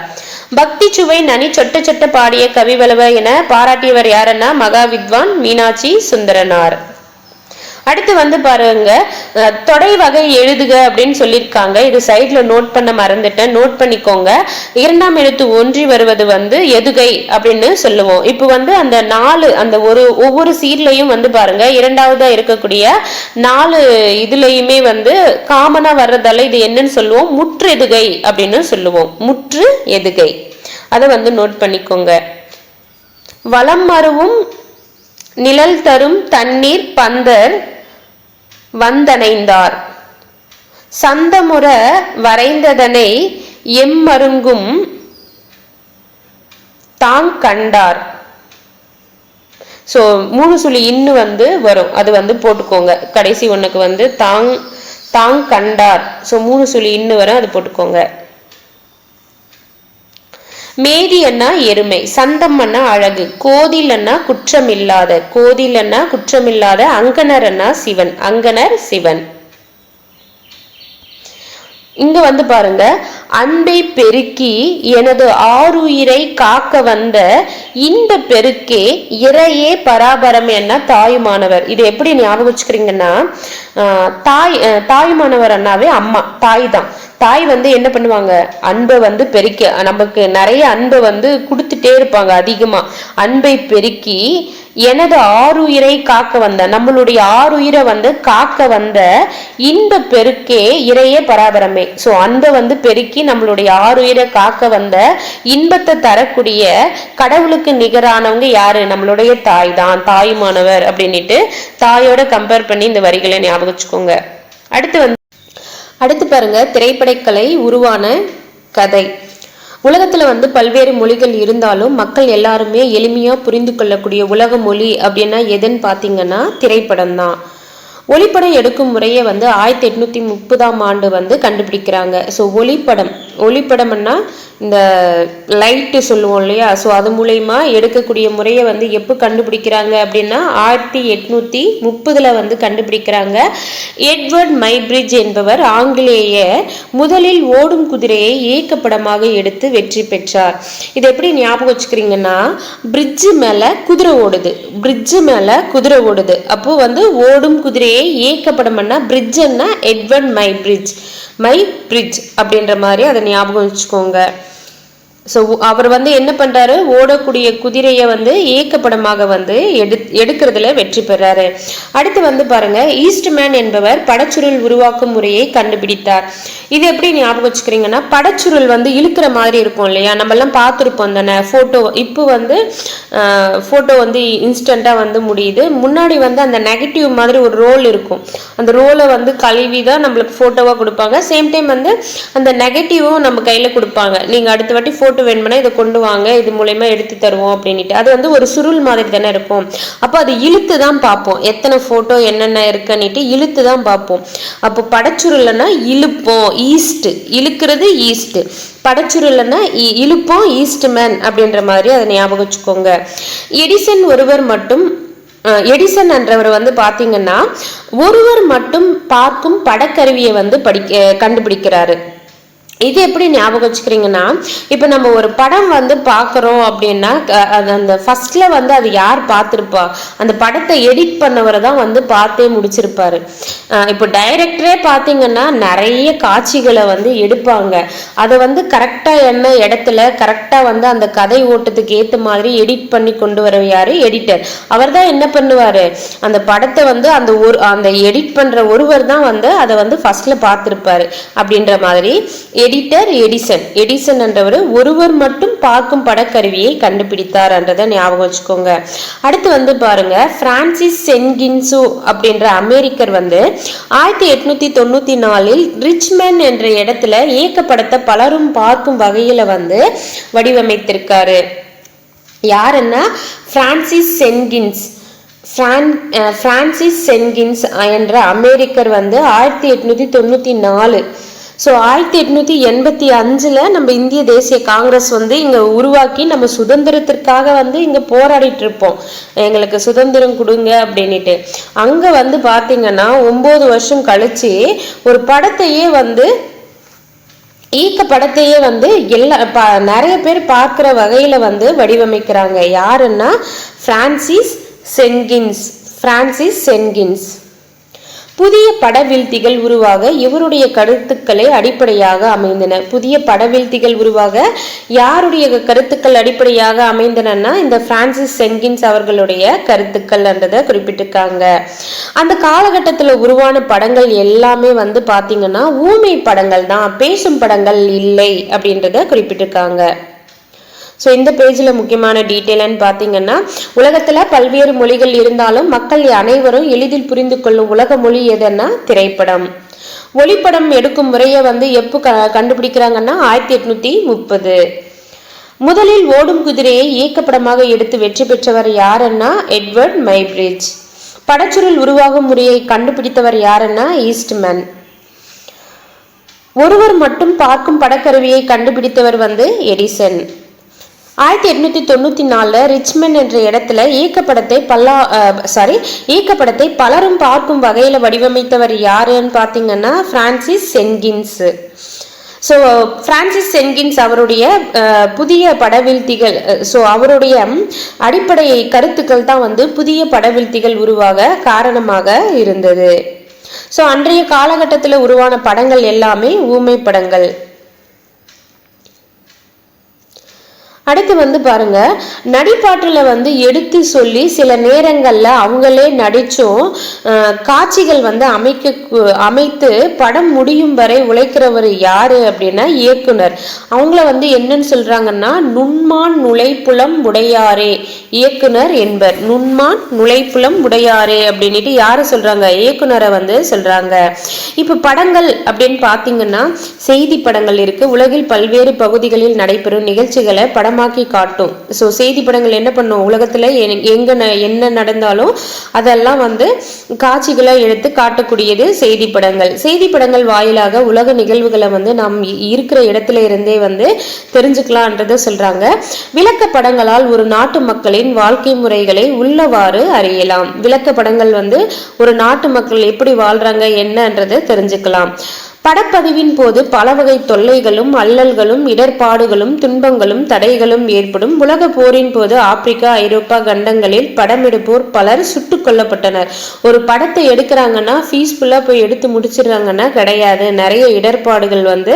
பக்தி சுவை நனி சொட்ட சொட்ட பாடிய கவிவளவ என பாராட்டியவர் யாருன்னா மகாவித்வான் மீனாட்சி சுந்தரனார். அடுத்து வந்து பாருங்க தொடை வகை எழுதுக அப்படின்னு சொல்லியிருக்காங்க. இது சைட்ல நோட் பண்ண மறந்துட்டேன், நோட் பண்ணிக்கோங்க. 2ஆம் எழுத்து ஒன்றி வருவது வந்து எதுகை அப்படின்னு சொல்லுவோம். இப்போ வந்து அந்த 4 அந்த ஒவ்வொரு சீர்லையும் வந்து பாருங்க 2ஆவதா இருக்கக்கூடிய 4 இதுலயுமே வந்து காமனா வர்றதால இது என்னன்னு சொல்லுவோம்? முற்று எதுகை அப்படின்னு சொல்லுவோம். முற்று எதுகை, அதை வந்து நோட் பண்ணிக்கோங்க. வலம் மருவும் நிழல் தரும் தண்ணீர் பந்தர் வந்தணைந்தார் சந்தமுற வரைந்ததனை எம்மருங்கும் தாங் கண்டார். சோ 3 சுழி இன்னு வந்து வரும், அது வந்து போட்டுக்கோங்க. கடைசி ஒண்ணுக்கு வந்து தாங் கண்டார். சோ 3 சுழி இன்னு வரும், அது போட்டுக்கோங்க. மேதி அண்ணா எருமை, சந்தம் அண்ணா அழகு, கோதில் அண்ணா குற்றமில்லாத, கோதில் அண்ணா குற்றமில்லாத, அங்கனர் அண்ணா சிவன், அங்கனர் சிவன். இங்க வந்து பாருங்க அன்பை பெருக்கி எனது ஆறுயிரை காக்க வந்த இந்த பெருக்கே இறையே பராபரம் என்ன தாயுமானவர். இது எப்படி ஞாபகம் வச்சுக்கிறீங்கன்னா தாயுமானவர் அண்ணாவே அம்மா, தாய் தான். தாய் வந்து என்ன பண்ணுவாங்க? அன்பை வந்து பெருக்கி நமக்கு நிறைய அன்பை வந்து கொடுத்துட்டே இருப்பாங்க. அதிகமா அன்பை பெருக்கி எனது ஆறுயிரை காக்க வந்த, நம்மளுடைய ஆறுயிரை வந்து காக்க வந்த இன்ப பெருக்கே இறையே பராபரமே. சோ அன்பை வந்து பெருக்கி நம்மளுடைய ஆறுயிரை காக்க வந்த இன்பத்தை தரக்கூடிய கடவுளுக்கு நிகரானவங்க யாரு? நம்மளுடைய தாய் தான், தாயுமானவர் அப்படின்னுட்டு தாயோட கம்பேர் பண்ணி இந்த வரிகளை ஞாபகம் வச்சுக்கோங்க. அடுத்து பாருங்க திரைப்படக்கலை உருவான கதை. உலகத்துல வந்து பல்வேறு மொழிகள் இருந்தாலும் மக்கள் எல்லாருமே எளிமையா புரிந்து கொள்ளக்கூடிய உலக மொழி அப்படின்னா எதுன்னு பாத்தீங்கன்னா திரைப்படம் தான். ஒளிப்படம் எடுக்கும் முறையை வந்து 1830ஆம் ஆண்டு வந்து கண்டுபிடிக்கிறாங்க. ஸோ ஒளிப்படம் ஒளிப்படம்னா இந்த லைட்டு சொல்லுவோம் இல்லையா, ஸோ அது மூலயமா எடுக்கக்கூடிய முறையை வந்து எப்போ கண்டுபிடிக்கிறாங்க அப்படின்னா 1830 வந்து கண்டுபிடிக்கிறாங்க. எட்வர்ட் மைப்ரிட்ஜ் என்பவர் ஆங்கிலேயர் முதலில் ஓடும் குதிரையை இயக்கப்படமாக எடுத்து வெற்றி பெற்றார். இது எப்படி ஞாபகம் வச்சுக்கிறீங்கன்னா, பிரிட்ஜு மேல குதிரை ஓடுது, பிரிட்ஜு மேல குதிரை ஓடுது, அப்போ வந்து ஓடும் குதிரையை இயக்கப்படம்னா பிரிட்ஜ்னா எட்வர்ட் மைப்ரிட்ஜ் அப்படின்ற மாதிரி அதை ஞாபகம் வச்சுக்கோங்க. ஸோ அவர் வந்து என்ன பண்றாரு, ஓடக்கூடிய குதிரையை வந்து ஏக்கப்படமாக வந்து எடுக்கிறதுல வெற்றி பெறாரு. அடுத்து வந்து பாருங்க, ஈஸ்ட்மேன் என்பவர் படச்சுருள் உருவாக்கும் முறையை கண்டுபிடித்தார். இது எப்படி ஞாபகம் வச்சுக்கிறீங்கன்னா, படச்சுருள் வந்து இழுக்கிற மாதிரி இருக்கும் இல்லையா, நம்ம எல்லாம் பார்த்துருப்போம் தானே போட்டோ. இப்போ வந்து போட்டோ வந்து இன்ஸ்டண்டா வந்து முடியுது. முன்னாடி வந்து அந்த நெகட்டிவ் மாதிரி ஒரு ரோல் இருக்கும், அந்த ரோலை வந்து கழுவி தான் நம்மளுக்கு போட்டோவா கொடுப்பாங்க. சேம் டைம் வந்து அந்த நெகட்டிவும் நம்ம கையில கொடுப்பாங்க, நீங்க அடுத்த வாட்டி போட்டோ வேணும்னா இதை கொண்டு வாங்க, இது மூலயமா எடுத்து தருவோம் அப்படின்ட்டு. அது வந்து ஒரு சுருள் மாதிரி தானே இருக்கும். அப்போ அது இழுத்து தான் பார்ப்போம், எத்தனை போட்டோ என்னென்ன இருக்குன்னுட்டு இழுத்து தான் பார்ப்போம். அப்போ படச்சுருள்னா இழுப்போம், ஈஸ்ட் இழுக்கிறது ஈஸ்ட், படச்சுருள்னா இழுப்போம் ஈஸ்ட்மேன் அப்படின்ற மாதிரி அதை ஞாபகம் வச்சுக்கோங்க. எடிசன் என்றவர் வந்து பாத்தீங்கன்னா ஒருவர் மட்டும் பார்க்கும் படக்கருவியை வந்து கண்டுபிடிக்கிறாரு. இது எப்படி ஞாபகம் வச்சுக்கிறீங்கன்னா, இப்போ நம்ம ஒரு படம் வந்து பார்க்குறோம் அப்படின்னா அந்த ஃபர்ஸ்ட்ல வந்து அது யார் பார்த்துருப்பா, அந்த படத்தை எடிட் பண்ணவரை தான் வந்து பார்த்தே முடிச்சிருப்பாரு. இப்போ டைரக்டரே பார்த்தீங்கன்னா நிறைய காட்சிகளை வந்து எடுப்பாங்க, அதை வந்து கரெக்டாக என்ன இடத்துல கரெக்டாக வந்து அந்த கதை ஓட்டத்துக்கு ஏற்ற மாதிரி எடிட் பண்ணி கொண்டு வர யாரு, எடிட்டர். அவர் தான் என்ன பண்ணுவார், அந்த படத்தை வந்து அந்த எடிட் பண்ணுற ஒருவர் தான் வந்து அதை வந்து ஃபர்ஸ்ட்ல பார்த்துருப்பாரு அப்படின்ற மாதிரி. எடிசன் என்றவர் ஒருவர் மட்டும் பார்க்கும் படக்கருவியை கண்டுபிடித்தார் என்றதை ஞாபகம் வச்சுக்கோங்க. அடுத்து வந்து பாருங்க, பிரான்சிஸ் சென்கின்சு அப்படின்ற அமெரிக்கர் வந்து 1894 ரிச்மண்ட் என்ற இடத்துல இயக்கப்படத்தை பலரும் பார்க்கும் வகையில வந்து வடிவமைத்திருக்காரு. யாருன்னா பிரான்சிஸ் சென்கின்ஸ் என்ற அமெரிக்கர் வந்து 1894. ஸோ 1885 நம்ம இந்திய தேசிய காங்கிரஸ் வந்து இங்கே உருவாக்கி நம்ம சுதந்திரத்திற்காக வந்து இங்கே போராடிட்டு இருப்போம், எங்களுக்கு சுதந்திரம் கொடுங்க அப்படின்ட்டு. அங்கே வந்து பார்த்தீங்கன்னா 9 வருஷம் கழிச்சு ஒரு படத்தையே வந்து படத்தையே வந்து நிறைய பேர் பார்க்குற வகையில் வந்து வடிவமைக்கிறாங்க. யாருன்னா பிரான்சிஸ் சென்கின்ஸ். புதிய படவீழ்த்திகள் உருவாக இவருடைய கருத்துக்களை அடிப்படையாக அமைந்தன. புதிய படவீழ்த்திகள் உருவாக யாருடைய கருத்துக்கள் அடிப்படையாக அமைந்தன, இந்த பிரான்சிஸ் சென்கின்ஸ் அவர்களுடைய கருத்துக்கள் என்றதை குறிப்பிட்டிருக்காங்க. அந்த காலகட்டத்தில் உருவான படங்கள் எல்லாமே வந்து பாத்தீங்கன்னா ஊமை படங்கள் தான், பேசும் படங்கள் இல்லை அப்படின்றத குறிப்பிட்டிருக்காங்க. ஸோ இந்த பேஜில் முக்கியமான டீட்டெயில்னு பார்த்தீங்கன்னா, உலகத்தில் பல்வேறு மொழிகள் இருந்தாலும் மக்கள் அனைவரும் எளிதில் புரிந்து கொள்ளும் உலக மொழி எதுன்னா திரைப்படம். ஒளிப்படம் எடுக்கும் முறையை வந்து எப்போ கண்டுபிடிக்கிறாங்கன்னா 1830. முதலில் ஓடும் குதிரையை இயக்கப்படமாக எடுத்து வெற்றி பெற்றவர் யாருன்னா எட்வர்ட் மைப்ரிட்ஜ். படச்சுருள் உருவாகும் முறையை கண்டுபிடித்தவர் யாருன்னா ஈஸ்ட்மேன். ஒருவர் மட்டும் பார்க்கும் படக்கருவியை கண்டுபிடித்தவர் வந்து எடிசன். 1894 ரிச்மண்ட் என்ற இடத்துல இயக்கப்படத்தை பலரும் பார்க்கும் வகையில வடிவமைத்தவர் யாருன்னு பார்த்தீங்கன்னா பிரான்சிஸ் சென்கின்ஸ். ஸோ பிரான்சிஸ் சென்கின்ஸ் அவருடைய புதிய படவீழ்த்திகள், ஸோ அவருடைய அடிப்படை கருத்துக்கள் தான் வந்து புதிய படவீழ்த்திகள் உருவாக காரணமாக இருந்தது. ஸோ அன்றைய காலகட்டத்தில் உருவான படங்கள் எல்லாமே ஊமை படங்கள். அடுத்து வந்து பாருங்க, நடிப்பாற்றல வந்து எடுத்து சொல்லி சில நேரங்கள்ல அவங்களே நடிச்சும் காட்சிகள் வந்து அமைத்து படம் முடியும் வரை உழைக்கிறவர் யாரு அப்படின்னா இயக்குனர். அவங்கள வந்து என்னன்னு சொல்றாங்கன்னா நுண்மான் நுழைப்புலம் உடையாரே இயக்குனர் என்பர். நுண்மான் நுழைப்புலம் உடையாரே அப்படின்ட்டு யாரு சொல்றாங்க, இயக்குனரை வந்து சொல்றாங்க. இப்ப படங்கள் அப்படின்னு பாத்தீங்கன்னா செய்தி படங்கள் இருக்கு. உலகில் பல்வேறு பகுதிகளில் நடைபெறும் நிகழ்ச்சிகளை படம் படமாக்கி காட்டும். ஸோ செய்தி படங்கள் என்ன பண்ணும், உலகத்தில் என்ன நடந்தாலும் அதெல்லாம் வந்து காட்சிகளை எடுத்து காட்டக்கூடியது செய்தி படங்கள். செய்தி படங்கள் வாயிலாக உலக நிகழ்வுகளை வந்து நாம் இருக்கிற இடத்துல இருந்தே வந்து தெரிஞ்சுக்கலான்றத சொல்றாங்க. விளக்க படங்களால் ஒரு நாட்டு மக்களின் வாழ்க்கை முறைகளை உள்ளவாறு அறியலாம். விளக்க படங்கள் வந்து ஒரு நாட்டு மக்கள் எப்படி வாழ்றாங்க என்னன்றதை தெரிஞ்சுக்கலாம். படப்பதிவின் போது பல வகை தொல்லைகளும் அல்லல்களும் இடர்பாடுகளும் துன்பங்களும் தடைகளும் ஏற்படும். உலக போரின் போது ஆப்பிரிக்கா ஐரோப்பா கண்டங்களில் படமெடுப்போர் பலர் சுட்டுக் கொல்லப்பட்டனர். ஒரு படத்தை எடுக்கிறாங்கன்னா பீஸ்ஃபுல்லா போய் எடுத்து முடிச்சிடுறாங்கன்னா கிடையாது, நிறைய இடர்பாடுகள் வந்து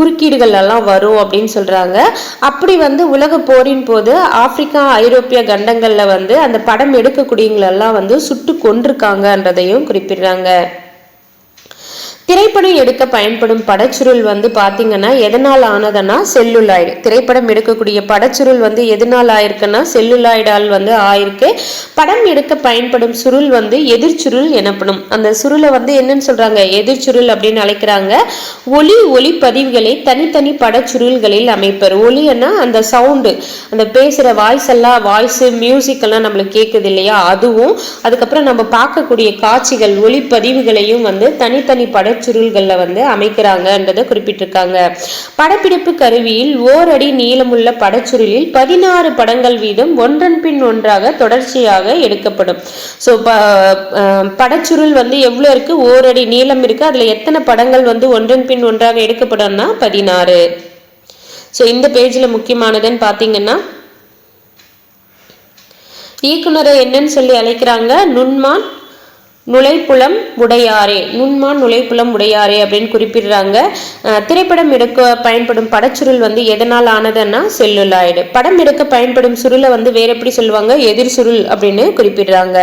குறுக்கீடுகள் எல்லாம் வரும் அப்படின்னு சொல்றாங்க. அப்படி வந்து உலக போரின் போது ஆப்பிரிக்கா ஐரோப்பிய கண்டங்கள்ல வந்து அந்த படம் எடுக்கக்கூடியவங்களெல்லாம் வந்து சுட்டு கொண்டிருக்காங்கன்றதையும் குறிப்பிடுறாங்க. திரைப்படம் எடுக்க பயன்படும் படச்சுருள் வந்து பாத்தீங்கன்னா எதனால் ஆனதுன்னா செல்லுலாய்டு. திரைப்படம் எடுக்கக்கூடிய படச்சுருள் வந்து எதனால் ஆயிருக்குன்னா செல்லுலாய்டால் வந்து ஆயிருக்கு. படம் எடுக்க பயன்படும் சுருள் வந்து எதிர்ச்சுருள் எனப்படும். அந்த சுருளை வந்து என்னன்னு சொல்றாங்க, எதிர்ச்சுருள் அப்படின்னு அழைக்கிறாங்க. ஒலி பதிவுகளை தனித்தனி படச்சுருள்களில் அமைப்பர். ஒலின்னா அந்த சவுண்டு, அந்த பேசுற வாய்ஸ் மியூசிக் எல்லாம் நம்மளுக்கு கேட்குது இல்லையா, அதுவும் அதுக்கப்புறம் நம்ம பார்க்கக்கூடிய காட்சிகள் ஒளிப்பதிவுகளையும் வந்து தனித்தனி சுருள்கள்ல வந்து அமைக்கிறாங்கன்றதை குறிப்பிட்டிருக்காங்க. படப்பிடிப்பு கருவியில் ஓரடி நீளமுள்ள படச்சுருளில் 16 படங்கள் வீதம் ஒன்றன் பின் ஒன்றாக தொடர்ச்சியாக எடுக்கப்படும். ஸோ படச்சுருள் வந்து எவ்வளோ இருக்கு, ஓரடி நீளம் இருக்கு, அதுல எத்தனை படங்கள் வந்து ஒன்றன் பின் ஒன்றாக எடுக்கப்படும்னா 16. ஸோ இந்த பேஜ்ல முக்கியமானதுன்னு பாத்தீங்கன்னா இயக்குனரை என்னன்னு சொல்லி அழைக்கிறாங்க, நுண்மான் நுழைப்புலம் உடையாரே. நுண்மான் நுழைப்புலம் உடையாரே அப்படின்னு குறிப்பிடுறாங்க. திரைப்படம் எடுக்க பயன்படும் படச்சுருள் வந்து எதனால் ஆனதுன்னா செல்லுலாய்டு. படம் எடுக்க பயன்படும் சுருளை வந்து வேற எப்படி சொல்லுவாங்க, எதிர் சுருள் அப்படின்னு குறிப்பிடுறாங்க.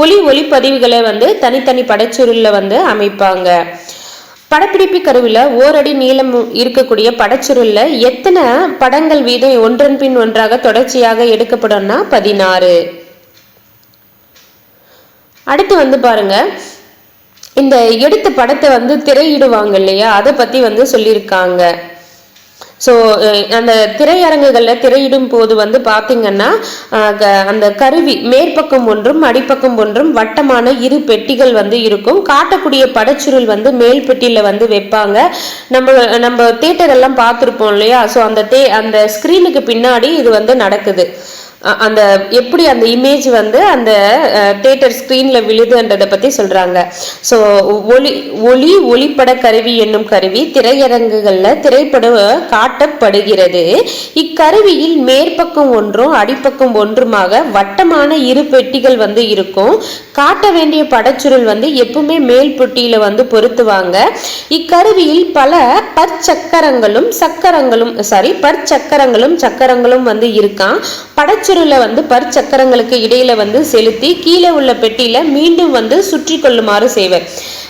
ஒளிப்பதிவுகளை வந்து தனித்தனி படச்சுருள்ல வந்து அமைப்பாங்க. படப்பிடிப்பு கருவில ஓரடி நீளம் இருக்கக்கூடிய படச்சுருள்ல எத்தனை படங்கள் வீதம் ஒன்றன் பின் ஒன்றாக தொடர்ச்சியாக எடுக்கப்படும்னா 16. அடுத்து வந்து பாருங்க, இந்த எடுத்த படத்தை வந்து திரையிடுவாங்க இல்லையா, அதை பத்தி வந்து சொல்லியிருக்காங்க. ஸோ அந்த திரையரங்குகளில் திரையிடும் போது வந்து பார்த்தீங்கன்னா அந்த கருவி மேற்பக்கம் ஒன்றும் அடிப்பக்கம் ஒன்றும் வட்டமான 2 பெட்டிகள் வந்து இருக்கும். காட்டக்கூடிய படச்சுருள் வந்து மேல் பெட்டியில் வந்து வைப்பாங்க. நம்ம தியேட்டர் எல்லாம் பார்த்துருப்போம் இல்லையா, ஸோ அந்த ஸ்க்ரீனுக்கு பின்னாடி இது வந்து நடக்குது. அந்த எப்படி அந்த இமேஜ் வந்து அந்த தியேட்டர் ஸ்கிரீன்ல விழுதுன்றதை பத்தி சொல்றாங்க. ஸோ ஒளிப்பட கருவி என்னும் கருவி திரையரங்குகள்ல திரைப்படம் காட்டப்படுகிறது. இக்கருவியில் மேற்பக்கம் ஒன்றும் அடிப்பக்கம் ஒன்றுமாக வட்டமான 2 பெட்டிகள் வந்து இருக்கும். காட்ட வேண்டிய படச்சுருள் வந்து எப்பவுமே மேல் பெட்டியில வந்து பொருத்துவாங்க. இக்கருவியில் பல பற்சக்கரங்களும் சக்கரங்களும் வந்து இருக்கான். படச்சுருளை வந்து பற்சக்கரங்களுக்கு இடையில வந்து செலுத்தி கீழே உள்ள பெட்டியில மீண்டும் வந்து சுற்றி கொள்ளுமாறு செய்வர்.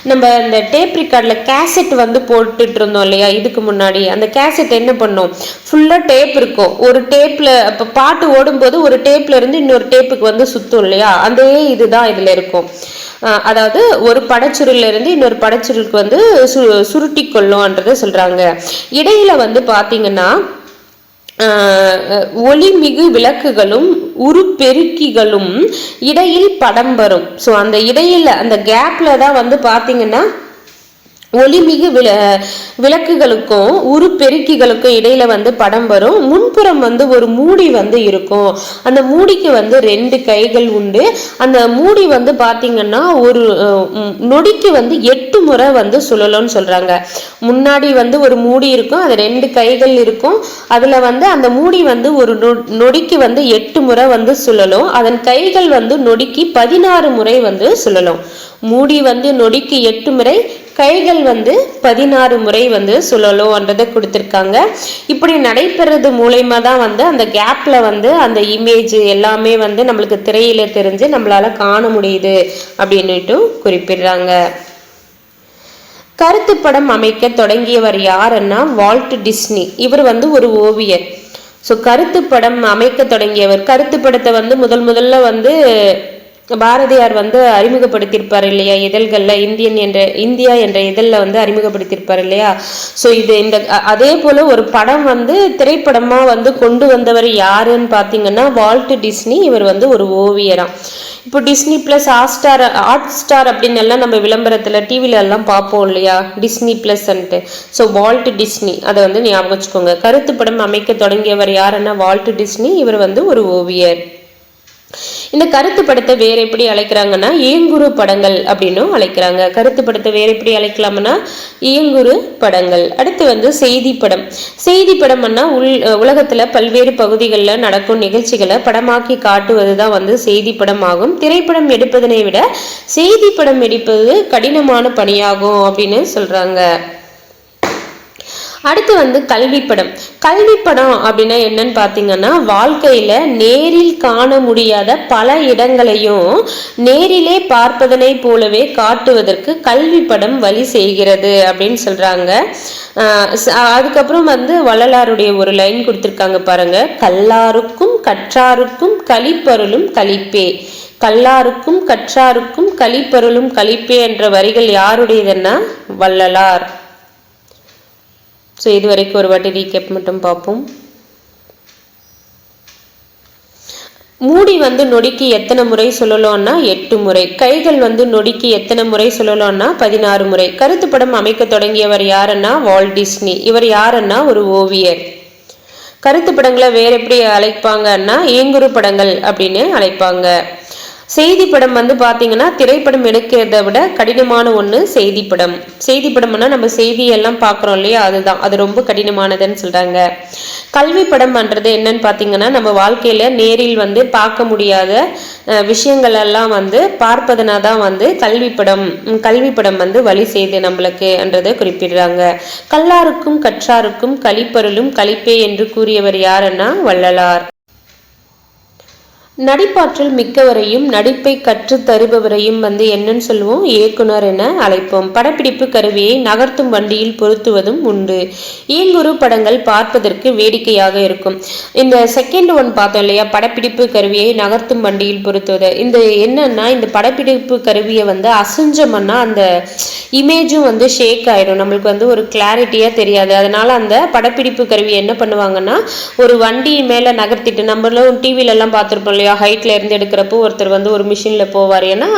நம்ம இந்த டேப் ரெக்கார்ட்ல கேசட் வந்து போட்டுட்டு இருந்தோம் இல்லையா, இதுக்கு முன்னாடி அந்த கேசட் என்ன பண்ணும், ஃபுல்லா டேப் இருக்கும். ஒரு டேப்ல இப்போ பாட்டு ஓடும்போது ஒரு டேப்ல இருந்து இன்னொரு டேப்புக்கு வந்து சுத்தும் இல்லையா, அதே இதுதான் இதுல இருக்கும். அதாவது ஒரு படச்சுருள்ல இருந்து இன்னொரு படச்சுருளுக்கு வந்து சுருட்டி கொள்ளும்ன்றதை சொல்றாங்க. இடையில வந்து பாத்தீங்கன்னா ஒளிமிகு விளக்குகளும் உருப்பெருக்கிகளும் இடையில் படம் வரும். ஸோ அந்த இடையில அந்த கேப்ல தான் வந்து பாத்தீங்கன்னா ஒளிமிகு விளக்குகளுக்கும் உருப்பெருக்கிகளுக்கும் இடையில வந்து படம் வரும். முன்புறம் வந்து ஒரு மூடி வந்து இருக்கும். அந்த மூடிக்கு வந்து 2 கைகள் உண்டு. அந்த மூடி வந்து பாத்தீங்கன்னா ஒரு நொடிக்கு வந்து 8 முறை வந்து சுழலும்னு சொல்றாங்க. முன்னாடி வந்து ஒரு மூடி இருக்கும், அது 2 கைகள் இருக்கும். அதுல வந்து அந்த மூடி வந்து ஒரு நொடிக்கு வந்து 8 முறை வந்து சுழலும். அதன் கைகள் வந்து நொடிக்கு 16 முறை வந்து சுழலும். மூடி வந்து நொடிக்கு 8 முறை, கைகள் வந்து 16 முறை வந்து சுழலும்ன்றதை கொடுத்துருக்காங்க. இப்படி நடைபெறது மூலயமா தான் வந்து அந்த கேப்ல வந்து அந்த இமேஜ் எல்லாமே வந்து நம்மளுக்கு திரையில தெரிஞ்சு நம்மளால காண முடியுது அப்படின்னுட்டு குறிப்பிடுறாங்க. கருத்து படம் அமைக்க தொடங்கியவர் யாருன்னா வால்ட் டிஸ்னி. இவர் வந்து ஒரு ஓவியர். ஸோ கருத்து படம் அமைக்க தொடங்கியவர். கருத்து படத்தை வந்து முதல்ல வந்து பாரதியார் வந்து அறிமுகப்படுத்தியிருப்பார் இல்லையா இதழ்களில், இந்தியா என்ற இதழில் வந்து அறிமுகப்படுத்தியிருப்பார் இல்லையா. ஸோ இது இந்த அதே போல் ஒரு படம் வந்து திரைப்படமாக வந்து கொண்டு வந்தவர் யாருன்னு பார்த்தீங்கன்னா வால்ட் டிஸ்னி. இவர் வந்து ஒரு ஓவியராம். இப்போ டிஸ்னி ப்ளஸ் ஹாட் ஸ்டார் அப்படின்னு எல்லாம் நம்ம விளம்பரத்தில் டிவில எல்லாம் பார்ப்போம் இல்லையா, டிஸ்னி ப்ளஸ்ன்ட்டு. ஸோ வால்ட் டிஸ்னி, அதை வந்து ஞாபகம் வச்சுக்கோங்க. கருத்து படம் அமைக்க தொடங்கியவர் யாருன்னா வால்ட் டிஸ்னி. இவர் வந்து ஒரு ஓவியர். இந்த கருத்து படத்தை வேற எப்படி அழைக்கிறாங்கன்னா இயங்குறு படங்கள் அப்படின்னும் அழைக்கிறாங்க. கருத்து படத்தை வேற எப்படி அழைக்கலாம்னா இயங்குறு படங்கள். அடுத்து வந்து செய்தி படம். செய்தி படம்னா உலகத்துல பல்வேறு பகுதிகளில் நடக்கும் நிகழ்ச்சிகளை படமாக்கி காட்டுவது தான் வந்து செய்தி படம் ஆகும். திரைப்படம் எடுப்பதனை விட செய்தி படம் எடுப்பது கடினமான பணியாகும் அப்படின்னு சொல்றாங்க. அடுத்து வந்து கல்வி படம். கல்வி படம் அப்படின்னா என்னன்னு பார்த்தீங்கன்னா வாழ்க்கையில நேரில் காண முடியாத பல இடங்களையும் நேரிலே பார்ப்பதனை போலவே காட்டுவதற்கு கல்வி படம் வழி செய்கிறது அப்படின்னு சொல்றாங்க. அதுக்கப்புறம் வந்து வள்ளலாருடைய ஒரு லைன் கொடுத்துருக்காங்க பாருங்க. கல்லாருக்கும் கற்றாருக்கும் களிப்பருளும் களிப்பே, கல்லாருக்கும் கற்றாருக்கும் களிப்பருளும் களிப்பே என்ற வரிகள் யாருடையதுன்னா வள்ளலார். ஸோ இது வரைக்கும் ஒரு வாட்டி ரீகேப் மட்டும் பார்ப்போம். மூடி வந்து நொடிக்கு எத்தனை முறை சொல்லலாம்னா 8 முறை. கைகள் வந்து நொடிக்கு எத்தனை முறை சொல்லலாம்னா 16 முறை. கருத்து படம் அமைக்க தொடங்கியவர் யாருன்னா வால்ட் டிஸ்னி. இவர் யாருன்னா ஒரு ஓவியர். கருத்து படங்களை வேற எப்படி அழைப்பாங்கன்னா இயங்குறு படங்கள் அப்படின்னு அழைப்பாங்க. செய்தி படம் வந்து பார்த்தீங்கன்னா திரைப்படம் எடுக்கிறத விட கடினமான ஒன்று செய்தி படம். செய்தி படம்னா நம்ம செய்தியெல்லாம் பார்க்குறோம் இல்லையா, அதுதான், அது ரொம்ப கடினமானதுன்னு சொல்கிறாங்க. கல்வி படம்ன்றது என்னன்னு பார்த்தீங்கன்னா நம்ம வாழ்க்கையில் நேரில் வந்து பார்க்க முடியாத விஷயங்கள் எல்லாம் வந்து பார்ப்பதனா தான் வந்து கல்வி படம் வந்து வழி செய்து நம்மளுக்கு என்றதை குறிப்பிடுறாங்க. கல்லாருக்கும் கற்றாருக்கும் களிப்பருளும் களிப்பே என்று கூறியவர் யாருன்னா வள்ளலார். நடிப்பாற்றல் மிக்கவரையும் நடிப்பை கற்று தருபவரையும் வந்து என்னன்னு சொல்லுவோம், இயக்குனர் என அழைப்போம். படப்பிடிப்பு கருவியை நகர்த்தும் வண்டியில் பொருத்துவதும் உண்டு. இயங்குறு படங்கள் பார்ப்பதற்கு வேடிக்கையாக இருக்கும். இந்த செகண்ட் ஒன் பார்த்தோம் இல்லையா, படப்பிடிப்பு கருவியை நகர்த்தும் வண்டியில் பொருத்துவது. இந்த என்னன்னா இந்த படப்பிடிப்பு கருவியை வந்து அசைஞ்சோம்னா அந்த இமேஜும் வந்து ஷேக் ஆயிடும், நம்மளுக்கு வந்து ஒரு கிளாரிட்டியா தெரியாது. அதனால அந்த படப்பிடிப்பு கருவி என்ன பண்ணுவாங்கன்னா ஒரு வண்டி மேல நகர்த்திட்டு, நம்மளும் டிவில எல்லாம் பார்த்துருப்போம் இல்லையா, ஹைட்ல இருந்து எடுக்கிறப்போ ஒருத்தர் வந்து ஒரு மிஷின்ல போவார். ஏன்னா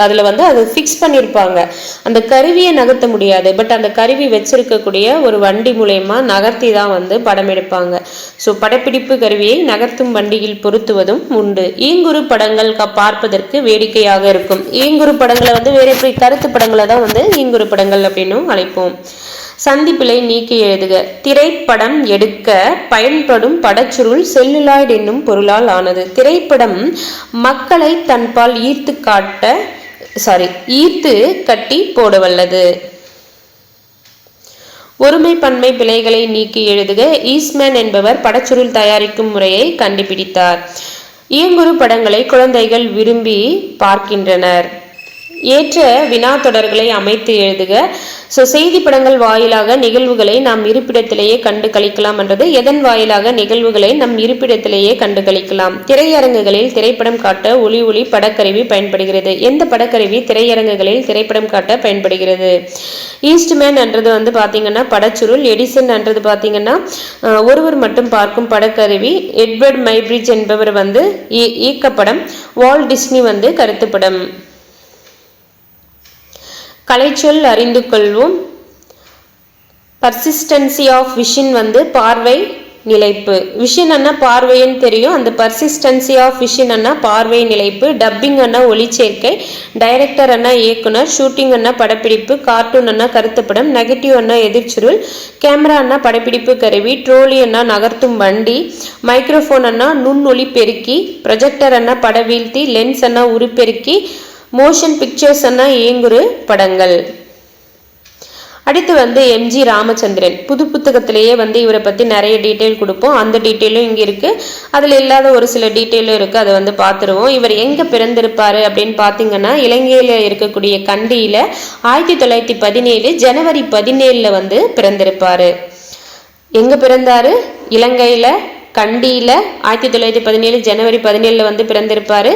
அதுல வந்து அது ஃபிக்ஸ் பண்ணியிருப்பாங்க. அந்த கருவியை நகர்த்த முடியாது, பட் அந்த கருவி வச்சிருக்கக்கூடிய ஒரு வண்டி மூலயமா நகர்த்தி தான் வந்து படம் எடுப்பாங்க. ஸோ படப்பிடிப்பு கருவியை நகர்த்தும் வண்டியில் பொருத்துவதும் உண்டு. ஈங்குறு படங்கள் பார்ப்பதற்கு வேடிக்கையாக இருக்கும். ஈங்குறு படங்களை வந்து வேற எப்படி கருத்து படங்களை தான் வந்து ஈங்குறு படங்கள் அப்படின்னும் அழைப்போம். சந்திப்பிலை நீக்கி எழுதுக. திரைப்படம் எடுக்க பயன்படும் படச்சுருள் செல்லுலாய்டு என்னும் பொருளால் ஆனது. திரைப்படம் மக்களை தன்பால் ஈர்த்து கட்டி போடவல்லது. ஒருமை பன்மை பிழைகளை நீக்கி எழுதுக. ஈஸ்மேன் என்பவர் படச்சுருள் தயாரிக்கும் முறையை கண்டுபிடித்தார். இயங்குறு படங்களை குழந்தைகள் விரும்பி பார்க்கின்றனர். ஏற்ற வினா தொடர்களை அமைத்து எழுதுக. ஸோ செய்தி படங்கள் வாயிலாக நிகழ்வுகளை நாம் இருப்பிடத்திலேயே கண்டு கழிக்கலாம் என்றது. எதன் வாயிலாக நிகழ்வுகளை நம் இருப்பிடத்திலேயே கண்டு கழிக்கலாம்? திரையரங்குகளில் திரைப்படம் காட்ட ஒளி படக்கருவி பயன்படுகிறது. எந்த படக்கருவி திரையரங்குகளில் திரைப்படம் காட்ட பயன்படுகிறது? ஈஸ்ட்மேன் என்றது வந்து பார்த்தீங்கன்னா படச்சுருள். எடிசன் என்றது பார்த்தீங்கன்னா ஒருவர் மட்டும் பார்க்கும் படக்கருவி. எட்வர்ட் மைப்ரிட்ஜ் என்பவர் வந்து இயக்கப்படம். வால்ட் டிஸ்னி வந்து கருத்துப்படம். கலைச்சொல் அறிந்து கொள்வோம். பர்சிஸ்டன்சி ஆஃப் விஷன் வந்து பார்வை நிலைப்பு. விஷன் அண்ணா பார்வைன்னு தெரியும், அந்த பர்சிஸ்டன்சி ஆஃப் விஷன் அண்ணா பார்வை நிலைப்பு. டப்பிங் அண்ணா ஒளிச்சேர்க்கை. டைரக்டர் அண்ணா இயக்குனர். ஷூட்டிங் அண்ணா படப்பிடிப்பு. கார்ட்டூன் அண்ணா கருத்துப்படம். நெகட்டிவ் அண்ணா எதிர்ச்சுருள். கேமரா அண்ணா படப்பிடிப்பு கருவி. ட்ரோலி அண்ணா நகர்த்தும் வண்டி. மைக்ரோஃபோன் அண்ணா நுண்ணொளி பெருக்கி. ப்ரொஜெக்டர் அண்ணா படவீழ்த்தி. லென்ஸ் அண்ணா உருப்பெருக்கி. மோஷன் பிக்சர்ஸ் அண்ணா இயங்குறு படங்கள். அடுத்து வந்து எம்ஜி ராமச்சந்திரன். புது புத்தகத்திலேயே வந்து இவரை பற்றி நிறைய டீட்டெயில் கொடுப்போம். அந்த டீட்டெயிலும் இங்கே இருக்குது, அதில் இல்லாத ஒரு சில டீட்டெயிலும் இருக்குது, அதை வந்து பார்த்துருவோம். இவர் எங்கே பிறந்திருப்பார் அப்படின்னு பார்த்தீங்கன்னா இலங்கையில் இருக்கக்கூடிய கண்டியில் 1917 ஜனவரி 17 வந்து பிறந்திருப்பார். எங்கே பிறந்தார்? இலங்கையில் கண்டியில் 1917 ஜனவரி 17 வந்து பிறந்திருப்பாரு.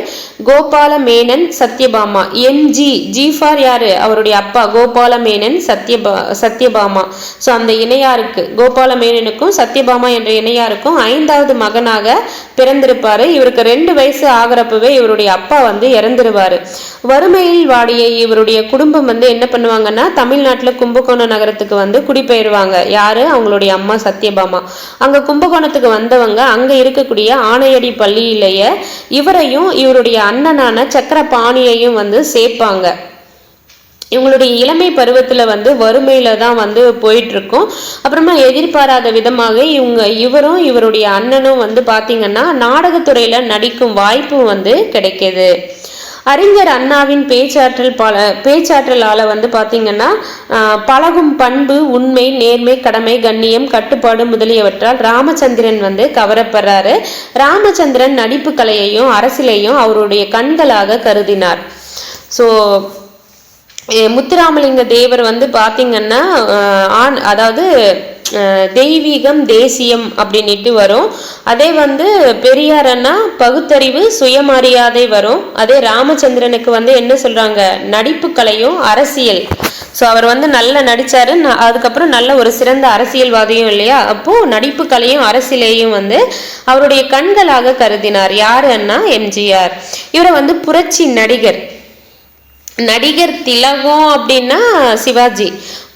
Gopala Menon Sathyabhama, MG, G for யாரு, அவருடைய அப்பா கோபால மேனன் சத்யபாமா. ஸோ அந்த இணையாருக்கு, கோபால மேனனுக்கும் சத்யபாமா என்ற இணையாருக்கும் 5வது மகனாக பிறந்திருப்பாரு. இவருக்கு 2 வயசு ஆகிறப்பவே இவருடைய அப்பா வந்து இறந்துருவாரு. வறுமையில் வாடிய இவருடைய குடும்பம் வந்து என்ன பண்ணுவாங்கன்னா, தமிழ்நாட்டில் கும்பகோணம் நகரத்துக்கு வந்து குடிபெயர்வாங்க. யாரு, அவங்களுடைய அம்மா சத்யபாமா. அங்க கும்பகோணத்துக்கு வந்தவங்க அங்க இருக்கக்கூடிய ஆணையடி பள்ளியிலேயே இவரையும் இவருடைய அண்ணனான சக்கரபாணியையும் வந்து சேர்ப்பாங்க. இவங்களுடைய இளமை பருவத்துல வந்து வறுமையில தான் வந்து போயிட்டு இருக்கும். அப்புறமா எதிர்பாராத விதமாக இவரும் இவருடைய அண்ணனும் வந்து பாத்தீங்கன்னா நாடகத்துறையில நடிக்கும் வாய்ப்பு வந்து கிடைக்கிது. அறிஞர் அண்ணாவின் பேச்சாற்றலால வந்து பாத்தீங்கன்னா பழகும் பண்பு, உண்மை, நேர்மை, கடமை, கண்ணியம், கட்டுப்பாடு முதலியவற்றால் ராமச்சந்திரன் வந்து கவரப்படுறாரு. ராமச்சந்திரன் நடிப்பு கலையையும் அரசியலையும் அவருடைய கண்களாக கருதினார். ஸோ முத்துராமலிங்க தேவர் வந்து பாத்தீங்கன்னா அதாவது தெய்வீகம் தேசியம் அப்படின்ட்டு வரும். அதே வந்து பெரியாரன்னா பகுத்தறிவு சுயமரியாதை வரும். அதே ராமச்சந்திரனுக்கு வந்து என்ன சொல்றாங்க, நடிப்பு கலையும் அரசியல். ஸோ அவர் வந்து நல்லா நடிச்சாரு, அதுக்கப்புறம் நல்ல ஒரு சிறந்த அரசியல்வாதியும் இல்லையா. அப்போ நடிப்பு கலையும் அரசியலையும் வந்து அவருடைய கண்களாக கருதினார். யாருன்னா எம்ஜிஆர். இவரை வந்து புரட்சி நடிகர் திலகம் அப்படின்னா சிவாஜி,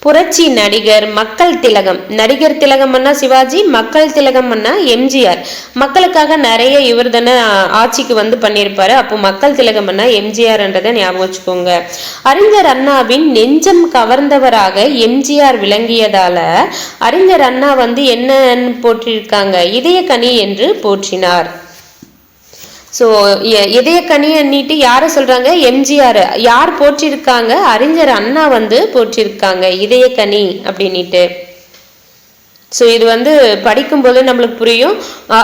புரட்சி நடிகர், மக்கள் திலகம். நடிகர் திலகம்னா சிவாஜி, மக்கள் திலகம்னா எம்ஜிஆர். மக்களுக்காக நிறைய இவர் தானே ஆட்சிக்கு வந்து பண்ணியிருப்பாரு. அப்போ மக்கள் திலகம்னா எம்ஜிஆர்ன்றதை ஞாபகம் வச்சுக்கோங்க. அறிஞர் அண்ணாவின் நெஞ்சம் கவர்ந்தவராக எம்ஜிஆர் விளங்கியதால அறிஞர் அண்ணா வந்து என்னன்னு போற்றிருக்காங்க, இதயக்கனி என்று போற்றினார். ஸோ இதயக்கனி அன்னிட்டு யாரை சொல்றாங்க, எம்ஜிஆர். யார் போற்றிருக்காங்க, அறிஞர் அண்ணா வந்து போற்றிருக்காங்க இதயக்கனி அப்படின்ட்டு. ஸோ இது வந்து படிக்கும்போது நம்மளுக்கு புரியும்.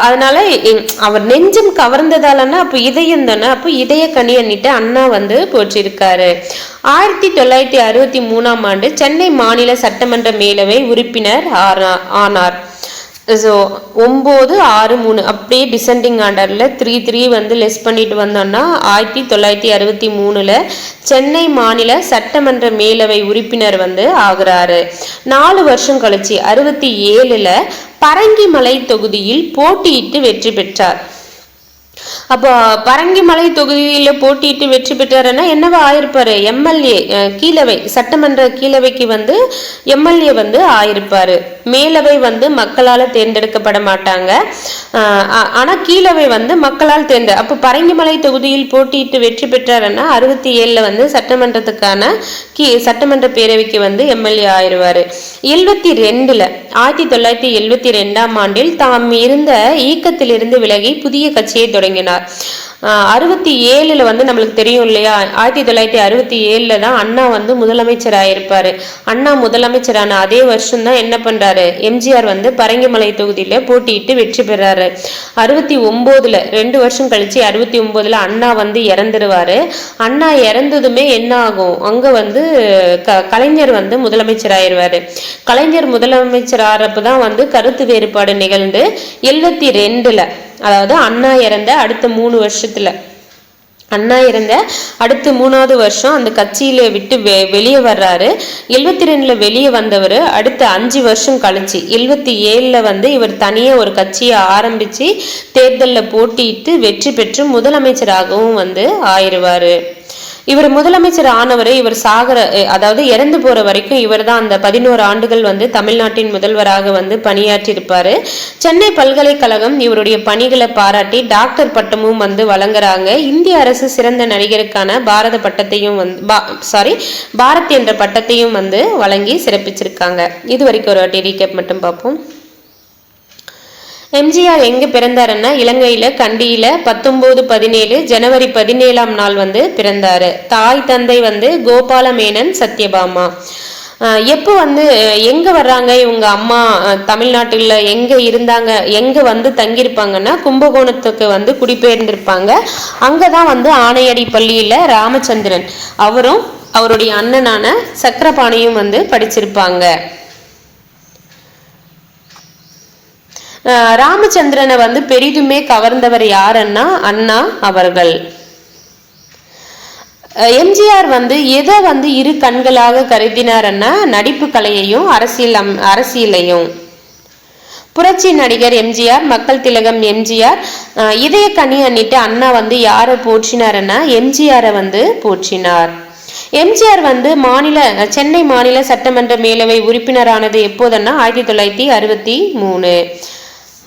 அதனால அவர் நெஞ்சம் கவர்ந்ததாலன்னா அப்போ இதயம் தானே, அப்போ இதயக்கனி அன்னிட்டு அண்ணா வந்து போற்றிருக்காரு. 1963ஆம் ஆண்டு சென்னை மாநில சட்டமன்ற மேலவை உறுப்பினர் ஆனார். ஸோ 9, 6, 3 அப்படியே டிசெண்டிங் ஆர்டரில் 3 வந்து லெஸ் பண்ணிட்டு வந்தோம்னா 1963 சென்னை மாநில சட்டமன்ற மேலவை உறுப்பினர் வந்து ஆகுறாரு. 4 வருஷம் கழிச்சு 67 பரங்கிமலை தொகுதியில் போட்டியிட்டு வெற்றி பெற்றார். அப்போ பரங்கிமலை தொகுதியில போட்டிட்டு வெற்றி பெற்றாருன்னா என்னவா ஆயிருப்பாரு, எம்எல்ஏ, கீழவை சட்டமன்ற கீழவைக்கு வந்து எம்எல்ஏ வந்து ஆயிருப்பாரு. மேலவை வந்து மக்களால் தேர்ந்தெடுக்கப்பட மாட்டாங்க, ஆனா கீழவை வந்து மக்களால் அப்போ பரங்கிமலை தொகுதியில் போட்டியிட்டு வெற்றி பெற்றாருன்னா 67 வந்து சட்டமன்றத்துக்கான சட்டமன்ற பேரவைக்கு வந்து எம்எல்ஏ ஆயிடுவாரு. 1972ஆம் ஆண்டில் தாம் இருந்த இயக்கத்திலிருந்து விலகி புதிய கட்சியை தொடங்கினார். 67 வந்து நம்மளுக்கு தெரியும் இல்லையா, 1967 தான் அண்ணா வந்து முதலமைச்சர் ஆயிருப்பாரு. அண்ணா முதலமைச்சரான அதே வருஷம் தான் என்ன பண்றாரு, எம்ஜிஆர் வந்து பரங்கிமலை தொகுதியில போட்டியிட்டு வெற்றி பெறாரு. 69 2 வருஷம் கழிச்சு 69 அண்ணா வந்து இறந்துருவாரு. அண்ணா இறந்ததுமே என்ன ஆகும், அங்க வந்து கலைஞர் வந்து முதலமைச்சர் ஆயிருவாரு. கலைஞர் முதலமைச்சர் ஆறப்பதான் வந்து கருத்து வேறுபாடு நிகழ்ந்து 72 அதாவது அண்ணா இறந்த அடுத்த 3 வருஷத்துல, அண்ணா இறந்த அடுத்து 3வது வருஷம் அந்த கட்சியில விட்டு வெளியே வர்றாரு. 72 வெளியே வந்தவர் அடுத்த 5 வருஷம் கழிச்சு 77 வந்து இவர் தனியா ஒரு கட்சியை ஆரம்பிச்சு தேர்தலில் போட்டியிட்டு வெற்றி பெற்று முதலமைச்சராகவும் வந்து ஆயிடுவாரு. இவர் முதலமைச்சர் ஆனவர் இவர் அதாவது இறந்து போற வரைக்கும் இவர் தான் அந்த 11 ஆண்டுகள் வந்து தமிழ்நாட்டின் முதல்வராக வந்து பணியாற்றியிருப்பாரு. சென்னை பல்கலைக்கழகம் இவருடைய பணிகளை பாராட்டி டாக்டர் பட்டமும் வந்து வழங்குறாங்க. இந்திய அரசு சிறந்த நடிகருக்கான பாரத் என்ற பட்டத்தையும் வந்து வழங்கி சிறப்பிச்சிருக்காங்க. இது வரைக்கும் ஒரு வாட்டி ரீகேப் மட்டும் பார்ப்போம். எம்ஜிஆர் எங்க பிறந்தாருன்னா இலங்கையில கண்டியில 1917 ஜனவரி 17ஆம் நாள் வந்து பிறந்தாரு. தாய் தந்தை வந்து கோபால மேனன் சத்யபாமா. எப்போ வந்து எங்க வர்றாங்க இவங்க அம்மா, தமிழ்நாட்டுல எங்க இருந்தாங்க, எங்க வந்து தங்கியிருப்பாங்கன்னா கும்பகோணத்துக்கு வந்து குடிபெயர்ந்திருப்பாங்க. அங்கதான் வந்து ஆணையடி பள்ளியில ராமச்சந்திரன் அவரும் அவருடைய அண்ணனான சக்கரபாணியும் வந்து படிச்சிருப்பாங்க. ராமச்சந்திரனை வந்து பெரிதுமே கவர்ந்தவர் யாருன்னா அண்ணா அவர்கள். எம்ஜிஆர் வந்து எதை வந்து இரு கண்களாக கருதினார்னா நடிப்பு கலையையும் அரசியலையும். புரட்சி நடிகர் எம்ஜிஆர், மக்கள் திலகம் எம்ஜிஆர், இதய கனி அன்னிட்டு அண்ணா வந்து யாரை போற்றினார்னா எம்ஜிஆரை வந்து போற்றினார். எம்ஜிஆர் வந்து சென்னை மாநில சட்டமன்ற மேலவை உறுப்பினரானது எப்போதுன்னா 1963.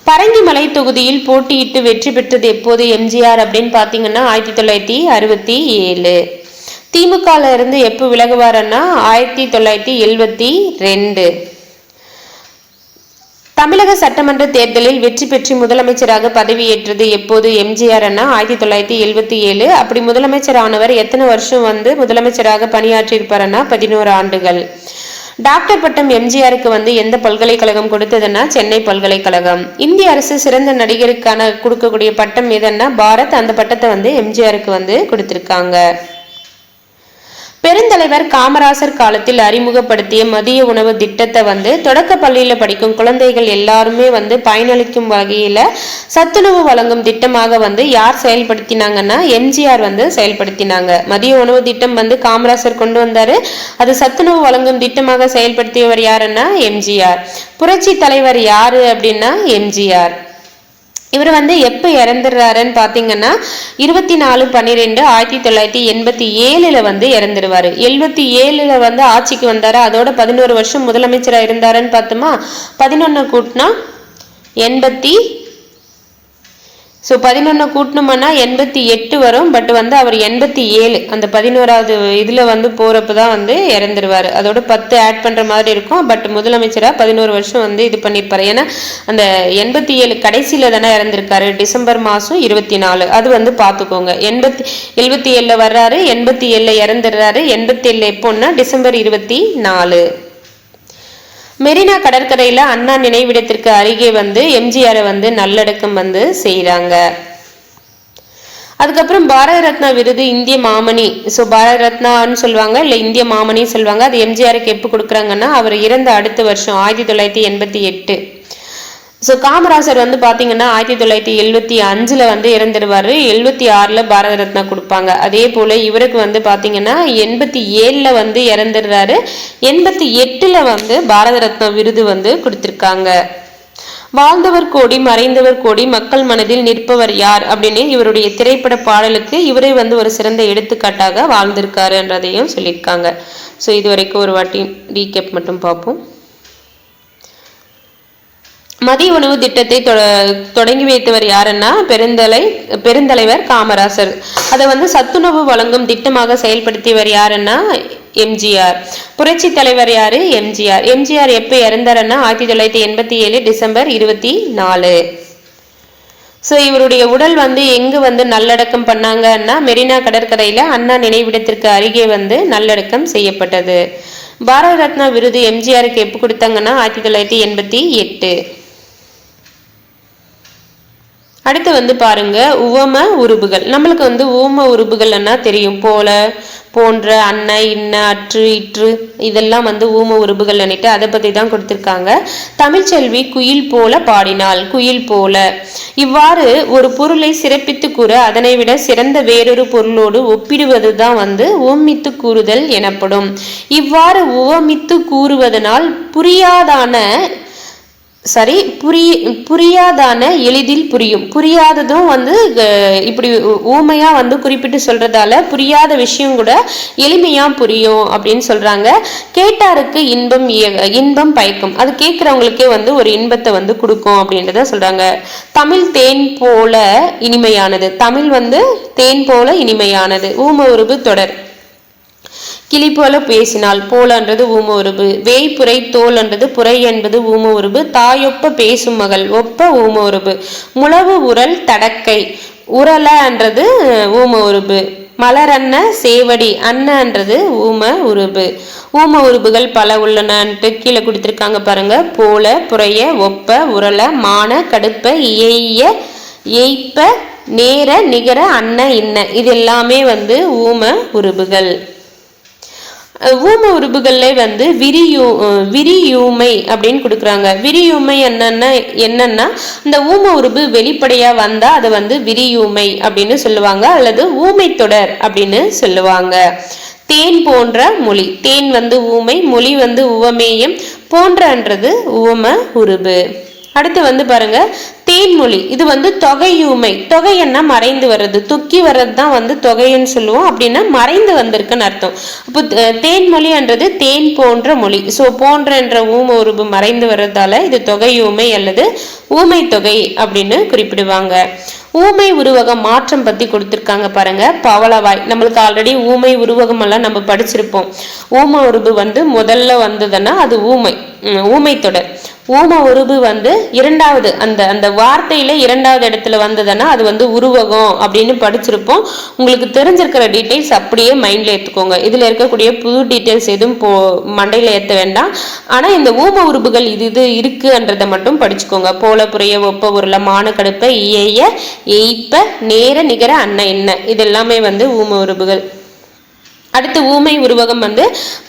பரங்கிமலை தொகுதியில் போட்டியிட்டு வெற்றி பெற்றது எப்போது எம்ஜிஆர் அப்படின்னு பாத்தீங்கன்னா 1967. திமுக இருந்து எப்போ விலகுவாருன்னா 1972. தமிழக சட்டமன்ற தேர்தலில் வெற்றி பெற்று முதலமைச்சராக பதவியேற்றது எப்போது எம்ஜிஆர் 1977. அப்படி முதலமைச்சர் ஆனவர் எத்தனை வருஷம் வந்து முதலமைச்சராக பணியாற்றி இருப்பாருன்னா 11 ஆண்டுகள். டாக்டர் பட்டம் எம்ஜிஆருக்கு வந்து எந்த பல்கலைக்கழகம் கொடுத்ததுன்னா சென்னை பல்கலைக்கழகம். இந்திய அரசு சிறந்த நடிகருக்கான கொடுக்கக்கூடிய பட்டம் எதுன்னா பாரத். அந்த பட்டத்தை வந்து எம்ஜிஆருக்கு வந்து கொடுத்திருக்காங்க. பெருந்தலைவர் காமராசர் காலத்தில் அறிமுகப்படுத்திய மதிய உணவு திட்டத்தை வந்து தொடக்க பள்ளியில படிக்கும் குழந்தைகள் எல்லாருமே வந்து பயனளிக்கும் வகையில சத்துணவு வழங்கும் திட்டமாக வந்து யார் செயல்படுத்தினாங்கன்னா எம்ஜிஆர் வந்து செயல்படுத்தினாங்க. மதிய உணவு திட்டம் வந்து காமராசர் கொண்டு வந்தாரு. அது சத்துணவு வழங்கும் திட்டமாக செயல்படுத்தியவர் யாருன்னா எம்ஜிஆர். புரட்சி தலைவர் யாரு அப்படின்னா எம்ஜிஆர். இவர் வந்து எப்ப இறந்துடுறாருன்னு பாத்தீங்கன்னா 24/12/1987 வந்து இறந்துருவாரு. 77 வந்து ஆட்சிக்கு வந்தாரு. அதோட 11 வருஷம் முதலமைச்சரா இருந்தாருன்னு பார்த்தோமா. 11 கூட்டினா 11 கூட்டணும்னா 88 வரும். பட் வந்து அவர் 87 அந்த 11வது இதுல வந்து போறப்பதான் வந்து இறந்துருவாரு. அதோட 10 ஆட் பண்ற மாதிரி இருக்கும். பட் முதலமைச்சரா 11 வருஷம் வந்து இது பண்ணிருப்பாரு. ஏன்னா அந்த 87 கடைசியில தானே இறந்திருக்காரு, டிசம்பர் மாசம் 24. அது வந்து பாத்துக்கோங்க. 77 வர்றாரு, 87 இறந்துடுறாரு. 87 எப்போன்னா டிசம்பர் 24. மெரினா கடற்கரையில அண்ணா நினைவிடத்திற்கு அருகே வந்து எம்ஜிஆரை வந்து நல்லடக்கம் வந்து செய்யறாங்க. அதுக்கப்புறம் பாரத ரத்னா விருது இந்திய மாமணி. பாரத ரத்னான்னு சொல்லுவாங்க, இல்ல இந்திய மாமணி சொல்லுவாங்க. அது எம்ஜிஆருக்கு எப்போ கொடுக்குறாங்கன்னா அவர் இறந்த அடுத்த வருஷம் 1988. காமராசர் வந்து பாத்தீங்கன்னா 1975 வந்து இறந்துடுவாரு. 76 பாரத ரத்னா கொடுப்பாங்க. அதே போல இவருக்கு வந்து பாத்தீங்கன்னா 87 வந்து இறந்துடுறாரு. 88 வந்து பாரத ரத்னா விருது வந்து கொடுத்திருக்காங்க. வாழ்ந்தவர் கோடி மறைந்தவர் கோடி மக்கள் மனதில் நிற்பவர் யார் அப்படின்னு இவருடைய திரைப்பட பாடலுக்கு இவரே வந்து ஒரு சிறந்த எடுத்துக்காட்டாக வாழ்ந்திருக்காருன்றதையும் சொல்லியிருக்காங்க. இது வரைக்கும் ஒரு வாட்டி ரீகேப் மட்டும் பார்ப்போம். மதிய உணவு திட்டத்தை தொடங்கி வைத்தவர் யாருன்னா பெருந்தலைவர் காமராசர். அதை வந்து சத்துணவு வழங்கும் திட்டமாக செயல்படுத்தியவர் யாருன்னா எம்ஜிஆர். புரட்சி தலைவர் யாரு எம்ஜிஆர். எம்ஜிஆர் எப்ப இறந்தாருன்னா 1987 டிசம்பர் 24. இவருடைய உடல் வந்து எங்கு வந்து நல்லடக்கம் பண்ணாங்கன்னா மெரினா கடற்கரையில அண்ணா நினைவிடத்திற்கு அருகே வந்து நல்லடக்கம் செய்யப்பட்டது. பாரத ரத்னா விருது எம்ஜிஆருக்கு எப்ப கொடுத்தாங்கன்னா 1988. அடுத்து வந்து பாருங்க உவம உருபுகள். நம்மளுக்கு வந்து உவம உருபுகள்னா தெரியும். போல, போன்ற, அன்ன, இன்ன, அற்று, இற்று இதெல்லாம் வந்து ஊம உருபுகள் நினைட்டு அதை பத்தி தான் கொடுத்திருக்காங்க. தமிழ்ச்செல்வி குயில் போல பாடினாள். குயில் போல இவ்வாறு ஒரு பொருளை சிறப்பித்து கூற அதனை விட சிறந்த வேறொரு பொருளோடு ஒப்பிடுவது தான் வந்து உவமித்து கூறுதல் எனப்படும். இவ்வாறு உவமித்து கூறுவதனால் புரியாதான எளிதில் புரியும். புரியாததும் வந்து இப்படி ஊமையா வந்து குறிப்பிட்டு சொல்றதால புரியாத விஷயம் கூட எளிமையா புரியும் அப்படின்னு சொல்றாங்க. கேட்டாருக்கு இன்பம் பயக்கும். அது கேட்கிறவங்களுக்கே வந்து ஒரு இன்பத்தை வந்து கொடுக்கும் அப்படின்றத சொல்றாங்க. தமிழ் தேன் போல இனிமையானது. தமிழ் வந்து தேன் போல இனிமையானது. ஊம உருபு தொடர். கிளி போல பேசினாள். போலன்றது ஊம உருபு. வேய்புரை தோல் என்றது புரை என்பது ஊம உருபு. தாயொப்ப பேசும் மகள் ஒப்ப ஊம உருபு. முழவு உரல் தடக்கை உரல என்றது ஊம உருபு. மலரன்ன சேவடி அன்னன்றது ஊம உருபு. ஊம உருபுகள் பல உள்ளனன்ட்டு கீழே கொடுத்திருக்காங்க பாருங்க. போல, புறைய, ஒப்ப, உரல, மான, கடுப்ப, இயைய, எய்ப்ப, நேர, நிகர, அன்ன, இன்ன இது எல்லாமே வந்து ஊம உருபுகள். ஊம உருபுகள்ல வந்து விரியூமை அப்படின்னு கொடுக்குறாங்க. விரியூமை என்னன்னா இந்த ஊம உருபு வெளிப்படையா வந்தா அது வந்து விரியூமை அப்படின்னு சொல்லுவாங்க, அல்லது ஊமை தொடர் அப்படின்னு சொல்லுவாங்க. தேன் போன்ற மொழி, தேன் வந்து ஊமை, மொழி வந்து உவமேயம், போன்றன்றது உவம உருபு. அடுத்து வந்து பாருங்க தேன்மொழி, இது வந்து தொகையூமை. தொகைன்னா மறைந்து வர்றது, தொக்கி வர்றது தான் வந்து தொகைன்னு சொல்லுவோம். அப்படின்னா மறைந்து வந்திருக்குன்னு அர்த்தம். அப்போ தேன்மொழின்றது தேன் போன்ற மொழி. ஸோ போன்ற என்ற ஊம உருபு மறைந்து வர்றதால இது தொகையூமை அல்லது ஊமை தொகை அப்படின்னு குறிப்பிடுவாங்க. ஊமை உருவகம் மாற்றம் பத்தி கொடுத்திருக்காங்க பாருங்க. பவளவாய், நம்மளுக்கு ஆல்ரெடி ஊமை உருவகம் எல்லாம் நம்ம படிச்சிருப்போம். ஊம உருபு வந்து முதல்ல வந்ததுன்னா அது ஊமை தொடர். ஊம உருபு வந்து இரண்டாவது அந்த வார்த்தையில இரண்டாவது இடத்துல வந்ததுன்னா அது வந்து உருவகம் அப்படின்னு படிச்சிருப்போம். உங்களுக்கு தெரிஞ்சிருக்கிற டீட்டெயில்ஸ் அப்படியே மைண்ட்ல ஏற்றுக்கோங்க. இதுல இருக்கக்கூடிய புது டீட்டெயில்ஸ் எதுவும் மண்டையில ஏற்ற வேண்டாம். ஆனா இந்த ஊம உருபுகள் இது இருக்குன்றதை மட்டும் படிச்சுக்கோங்க. போல புரிய ஒப்ப உருள மான கடுப்ப இயைய எய்ப்ப நேர நிகர அன்ன என்ன, இது எல்லாமே வந்து ஊம உருபுகள். அடுத்து ஊமை உருவகம் வந்து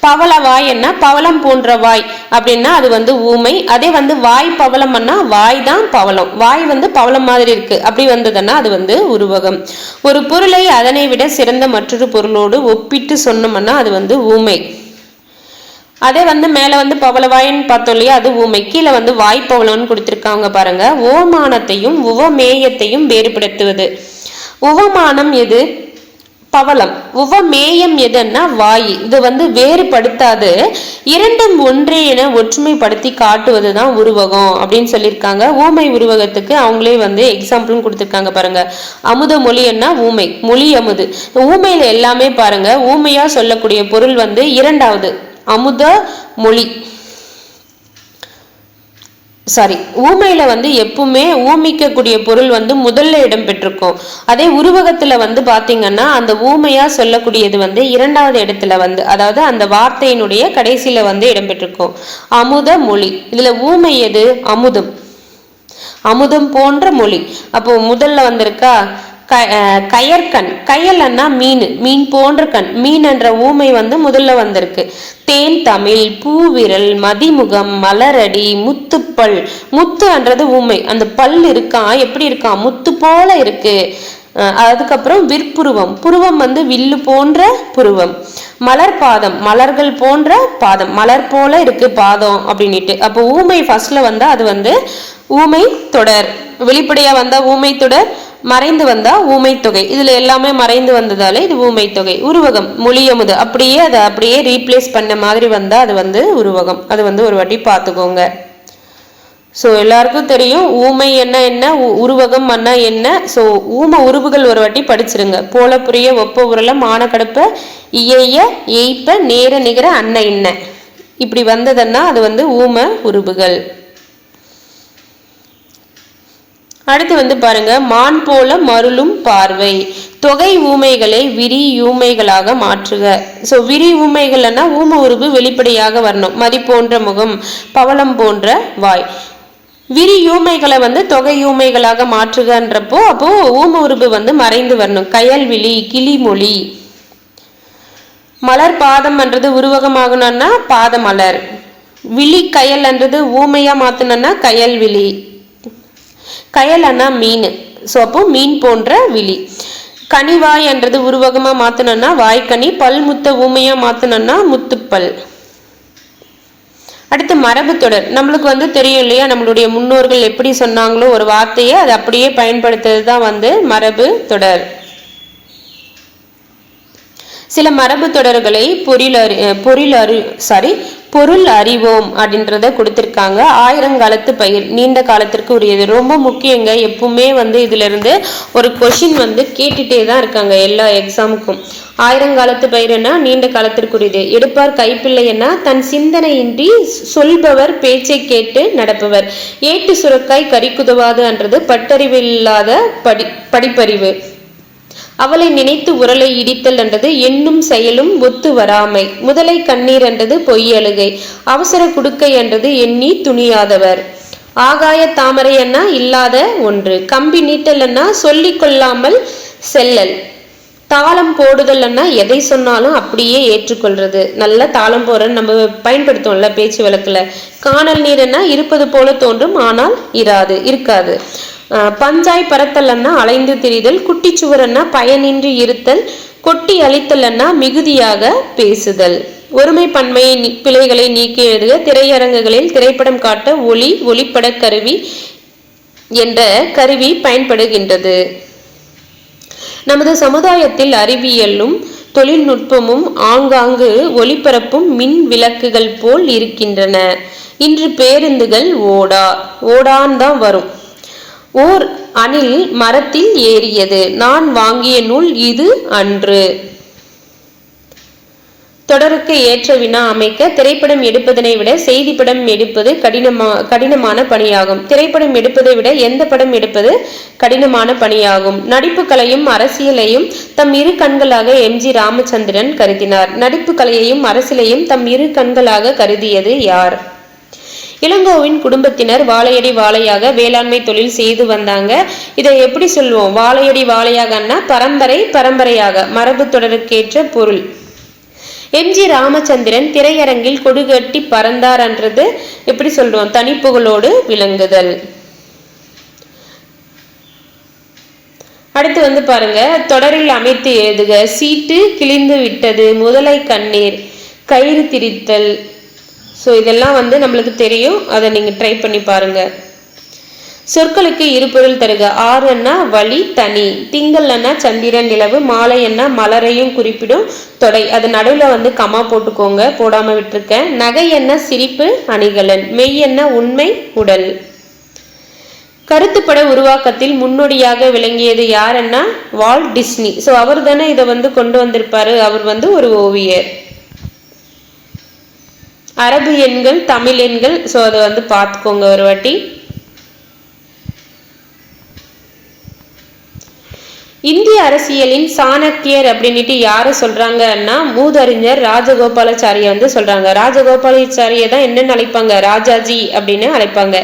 பவளவாய் என்ன, பவளம் போன்ற வாய் அப்படின்னா அது வந்து ஊமை. அதே வந்து வாய் பவளம்னா வாய் தான் பவளம், வாய் வந்து பவளம் மாதிரி இருக்கு அப்படி வந்ததுன்னா அது வந்து உருவகம். ஒரு பொருளை அதனை விட சிறந்த மற்றொரு பொருளோடு ஒப்பிட்டு சொன்னோம்னா அது வந்து ஊமை. அதே வந்து மேல வந்து பவளவாயின்னு பார்த்தோம் இல்லையா, அது ஊமை. கீழே வந்து வாய்ப்பவளம்னு கொடுத்திருக்காங்க பாருங்க. ஓமானத்தையும் உவமேயத்தையும் வேறுபடுத்துவது. உவமானம் எது? பவளம். உவமேயம் எதுன்னா வாய். இது வந்து வேறுபடுத்தாது, இரண்டும் ஒன்றே என ஒற்றுமைப்படுத்தி காட்டுவதுதான் உருவகம் அப்படின்னு சொல்லியிருக்காங்க. ஊமை உருவகத்துக்கு அவங்களே வந்து எக்ஸாம்பிளும் கொடுத்துருக்காங்க பாருங்க. அமுத மொழி என்ன ஊமை, மொழி அமுது. ஊமையில எல்லாமே பாருங்க ஊமையா சொல்லக்கூடிய பொருள் வந்து இரண்டாவது அமுத மொழி. ஊமையில வந்து எப்பவுமே ஊமிக்கக்கூடிய பொருள் வந்து முதல்ல இடம் பெற்றிருக்கும். அதே உருவகத்துல வந்து பாத்தீங்கன்னா அந்த ஊமையா சொல்லக்கூடியது வந்து இரண்டாவது இடத்துல வந்து, அதாவது அந்த வார்த்தையினுடைய கடைசியில வந்து இடம் பெற்றிருக்கும். அமுத மொழி, இதுல ஊமை எது? அமுதம். அமுதம் போன்ற மொழி. அப்போ முதல்ல வந்திருக்கா கயற்கண். கயல்னா மீன், மீன் போன்ற கண். மீன் என்ற ஊமை வந்து முதல்ல வந்திருக்கு. தேன் தமிழ், பூவிரல், மதிமுகம், மலரடி, முத்துப்பல். முத்துன்றது ஊமை, அந்த பல் இருக்கான், எப்படி இருக்கான்? முத்து போல இருக்கு. அதுக்கப்புறம் விற்புருவம், புருவம் வந்து வில்லு போன்ற புருவம். மலர் பாதம், மலர்கள் போன்ற பாதம், மலர் போல இருக்கு பாதம் அப்படின்ட்டு. அப்போ ஊமை ஃபர்ஸ்ட்ல வந்தா அது வந்து ஊமை தொடர், வெளிப்படையா வந்தா ஊமை தொடர், மறைந்து வந்தா ஊமை தொகை. இதுல எல்லாமே மறைந்து வந்ததால இது ஊமை தொகை. உருவகம் மொழியமுது, அப்படியே அதை அப்படியே ரீப்ளேஸ் பண்ண மாதிரி வந்தா அது வந்து உருவகம். அது வந்து ஒரு வாட்டி பார்த்துக்கோங்க. ஸோ எல்லாருக்கும் தெரியும் ஊமை என்ன உருவகம் அண்ணா என்ன. ஸோ ஊம உருவுகள் ஒரு வாட்டி படிச்சிருங்க. போல புரிய ஒப்ப உருள மான கடுப்ப இயைய எய்ப்ப நேர நிகர அன்ன என்ன, இப்படி வந்ததுன்னா அது வந்து ஊம உருவுகள். அடுத்து வந்து பாருங்க மான் போல மருளும் பார்வை. தொகை ஊமைகளை விரி ஊமைகளாக மாற்றுக. ஸோ விரி ஊமைகள்னா ஊம உருவு வெளிப்படையாக வரணும். மதி போன்ற முகம், பவளம் போன்ற வாய். விரி யூமைகளை வந்து தொகை யூமைகளாக மாற்றுகன்றப்போ அப்போ ஊம உருவு வந்து மறைந்து வரணும். கயல்விழி, கிளிமொழி. மலர் பாதம் என்றது உருவகமாகணும்னா பாதமலர். விழி கயல் என்றது ஊமையா மாத்தணும்னா கயல்விழி. கயல்னா மீன், ஸோ அப்போ மீன் போன்ற விழி. கனிவாய் என்றது உருவகமா மாத்தணும்னா வாய்க்கனி. பல்முத்த ஊமையா மாத்தணும்னா முத்துப்பல். அடுத்து மரபு தொடர். நம்மளுக்கு வந்து தெரியும் இல்லையா, நம்மளுடைய முன்னோர்கள் எப்படி சொன்னாங்களோ ஒரு வார்த்தையை அதை அப்படியே பயன்படுத்துறது தான் வந்து மரபு தொடர். சில மரபு தொடர்களை பொருள் அறிவோம் அப்படின்றத கொடுத்திருக்காங்க. ஆயிரங்காலத்து பயிர், நீண்ட காலத்திற்கு உரியது. ரொம்ப முக்கியங்க. எப்பவுமே வந்து இதுல இருந்து ஒரு கொஷின் வந்து கேட்டுட்டே தான் இருக்காங்க எல்லா எக்ஸாமுக்கும். ஆயிரங்காலத்து பயிர்னா நீண்ட காலத்திற்குரியது. எடுப்பார் கைப்பிள்ளைன்னா தன் சிந்தனையின்றி சொல்பவர் பேச்சை கேட்டு நடப்பவர். ஏட்டு சுரக்காய் கறிக்குதவாது என்றது பட்டறிவில்லாத படிப்பறிவு. அவளை நினைத்து உரலை இடித்தல் என்றது எண்ணும் செயலும் ஒத்து வராமை. முதலை கண்ணீர் என்றது பொய்யழுகை. அவசர குடுக்கை என்றது எண்ணி துணியாதவர். ஆகாய தாமரை என்ன இல்லாத ஒன்று. கம்பி நீட்டல் என்ன சொல்லிக் கொள்ளாமல் செல்லல். தாளம் போடுதல்னா எதை சொன்னாலும் அப்படியே ஏற்றுக்கொள்றது, நல்ல தாளம் போடுறன்னு நம்ம பயன்படுத்துவோம்ல பேச்சு வழக்குல. காணல் நீர்னா இருப்பது போல தோன்றும் ஆனால் இருக்காது. பஞ்சாய் பரத்தல்னா அலைந்து திரிதல், குட்டிச்சுவரன்னா பயனின்றி இருத்தல், கொட்டி அழித்தல்னா மிகுதியாக பேசுதல். ஒருமை பன்மை பிழைகளை நீக்கி எழுதுக. திரையரங்குகளில் திரைப்படம் காட்ட ஒளிப்பட கருவி என்ற கருவி பயன்படுகின்றது. நமது சமுதாயத்தில் அறிவியலும் தொழில்நுட்பமும் ஆங்காங்கு ஒளிபரப்பும் மின் விளக்குகள் போல் இருக்கின்றன. இன்று பேருந்துகள் ஓடான் தான் வரும். ஓர் அணில் மரத்தில் ஏறியது. நான் வாங்கிய நூல் இது அன்று. தொடருக்கு ஏற்ற வினா அமைக்க. திரைப்படம் எடுப்பதனை விட செய்தி படம் எடுப்பது கடினமான பணியாகும். திரைப்படம் எடுப்பதை விட எந்த படம் எடுப்பது கடினமான பணியாகும். நடிப்பு கலையும் அரசியலையும் தம் இரு கண்களாக எம்.ஜி. ராமச்சந்திரன் கருதினார். நடிப்பு கலையையும் அரசியலையும் தம் இரு கண்களாக கருதியது யார்? இளங்கோவின் குடும்பத்தினர் வாழையடி வாழையாக வேளாண்மை தொழில் செய்து வந்தாங்க. இதை எப்படி சொல்லுவோம்? வாழையடி வாழையாகன்னா பரம்பரையாக, மரபு தொடருக்கேற்ற பொருள். எம்.ஜி. ராமச்சந்திரன் திரையரங்கில் கொடுகட்டி பறந்தார் என்றது எப்படி சொல்றோம்? தனிப்புகளோடு விளங்குதல். அடுத்து பாருங்க, தொடரில் அமைத்து எழுதுக. சீட்டு கிழிந்து விட்டது, முதலை கண்ணீர், கயிறு திரித்தல். ஸோ இதெல்லாம் நம்மளுக்கு தெரியும், அதை நீங்க ட்ரை பண்ணி பாருங்க. சொற்களுக்கு இருபொருள் தருக. ஆறுன்னா வழி தனி, திங்கள்னா சந்திரன் நிலவு, மாலை என்ன மலரையும் குறிப்பிடும் தொடை, அது நடுவில் கமா போட்டுக்கோங்க, போடாம விட்டுருக்கேன். நகை என்ன சிரிப்பு அணிகலன், மெய் என்ன உண்மை உடல். கருத்துப்பட உருவாக்கத்தில் முன்னோடியாக விளங்கியது யாருன்னா வால்ட் டிஸ்னி. ஸோ அவர் தானே இதை கொண்டு வந்திருப்பாரு. அவர் ஒரு ஓவியர். அரபு எண்கள் தமிழ் எண்கள், ஸோ அதை பார்த்துக்கோங்க ஒரு வாட்டி. இந்திய அரசியலின் சாணக்கியர் அப்படின்ட்டு யாரு சொல்றாங்கன்னா மூதறிஞர் ராஜகோபாலாச்சாரிய சொல்றாங்க. ராஜகோபாலாச்சாரிய தான் என்னன்னு அழைப்பாங்க? ராஜாஜி அப்படின்னு அழைப்பாங்க.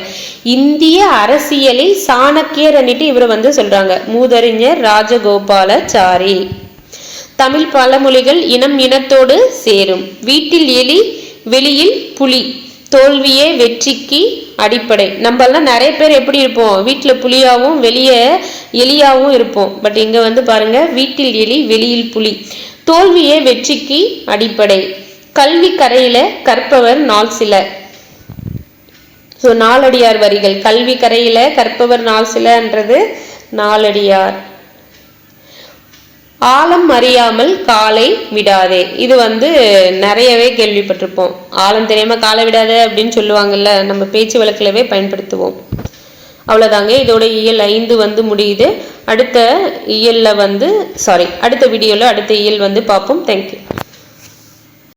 இந்திய அரசியலில் சாணக்கியர் அன்னிட்டு இவர் சொல்றாங்க மூதறிஞர் ராஜகோபாலாச்சாரி. தமிழ் பழமொழிகள். இனம் இனத்தோடு சேரும், வீட்டில் எலி வெளியில் புலி, தோல்வியே வெற்றிக்கு அடிப்படை. நம்மெல்லாம் நிறைய பேர் எப்படி இருப்போம்? வீட்டில் புலியாவும் வெளியே எலியாவும் இருப்போம். பட் இங்க பாருங்க, வீட்டில் எலி வெளியில் புலி, தோல்வியே வெற்றிக்கு அடிப்படை. கல்வி கரையில கற்பவர் நாள் சில. ஸோ நாலடியார் வரிகள். கல்வி கரையில கற்பவர் நாள் சிலன்றது நாலடியார். ஆழம் அறியாமல் காலை விடாதே, இது நிறையவே கேள்விப்பட்டிருப்போம். ஆழம் தெரியாம காலை விடாதே அப்படின்னு சொல்லுவாங்கல்ல, நம்ம பேச்சு வழக்கிலவே பயன்படுத்துவோம். அவ்வளோதாங்க, இதோட இயல் 5 முடியுது. அடுத்த இயல்ல அடுத்த வீடியோல அடுத்த இயல் பார்ப்போம். தேங்க்யூ.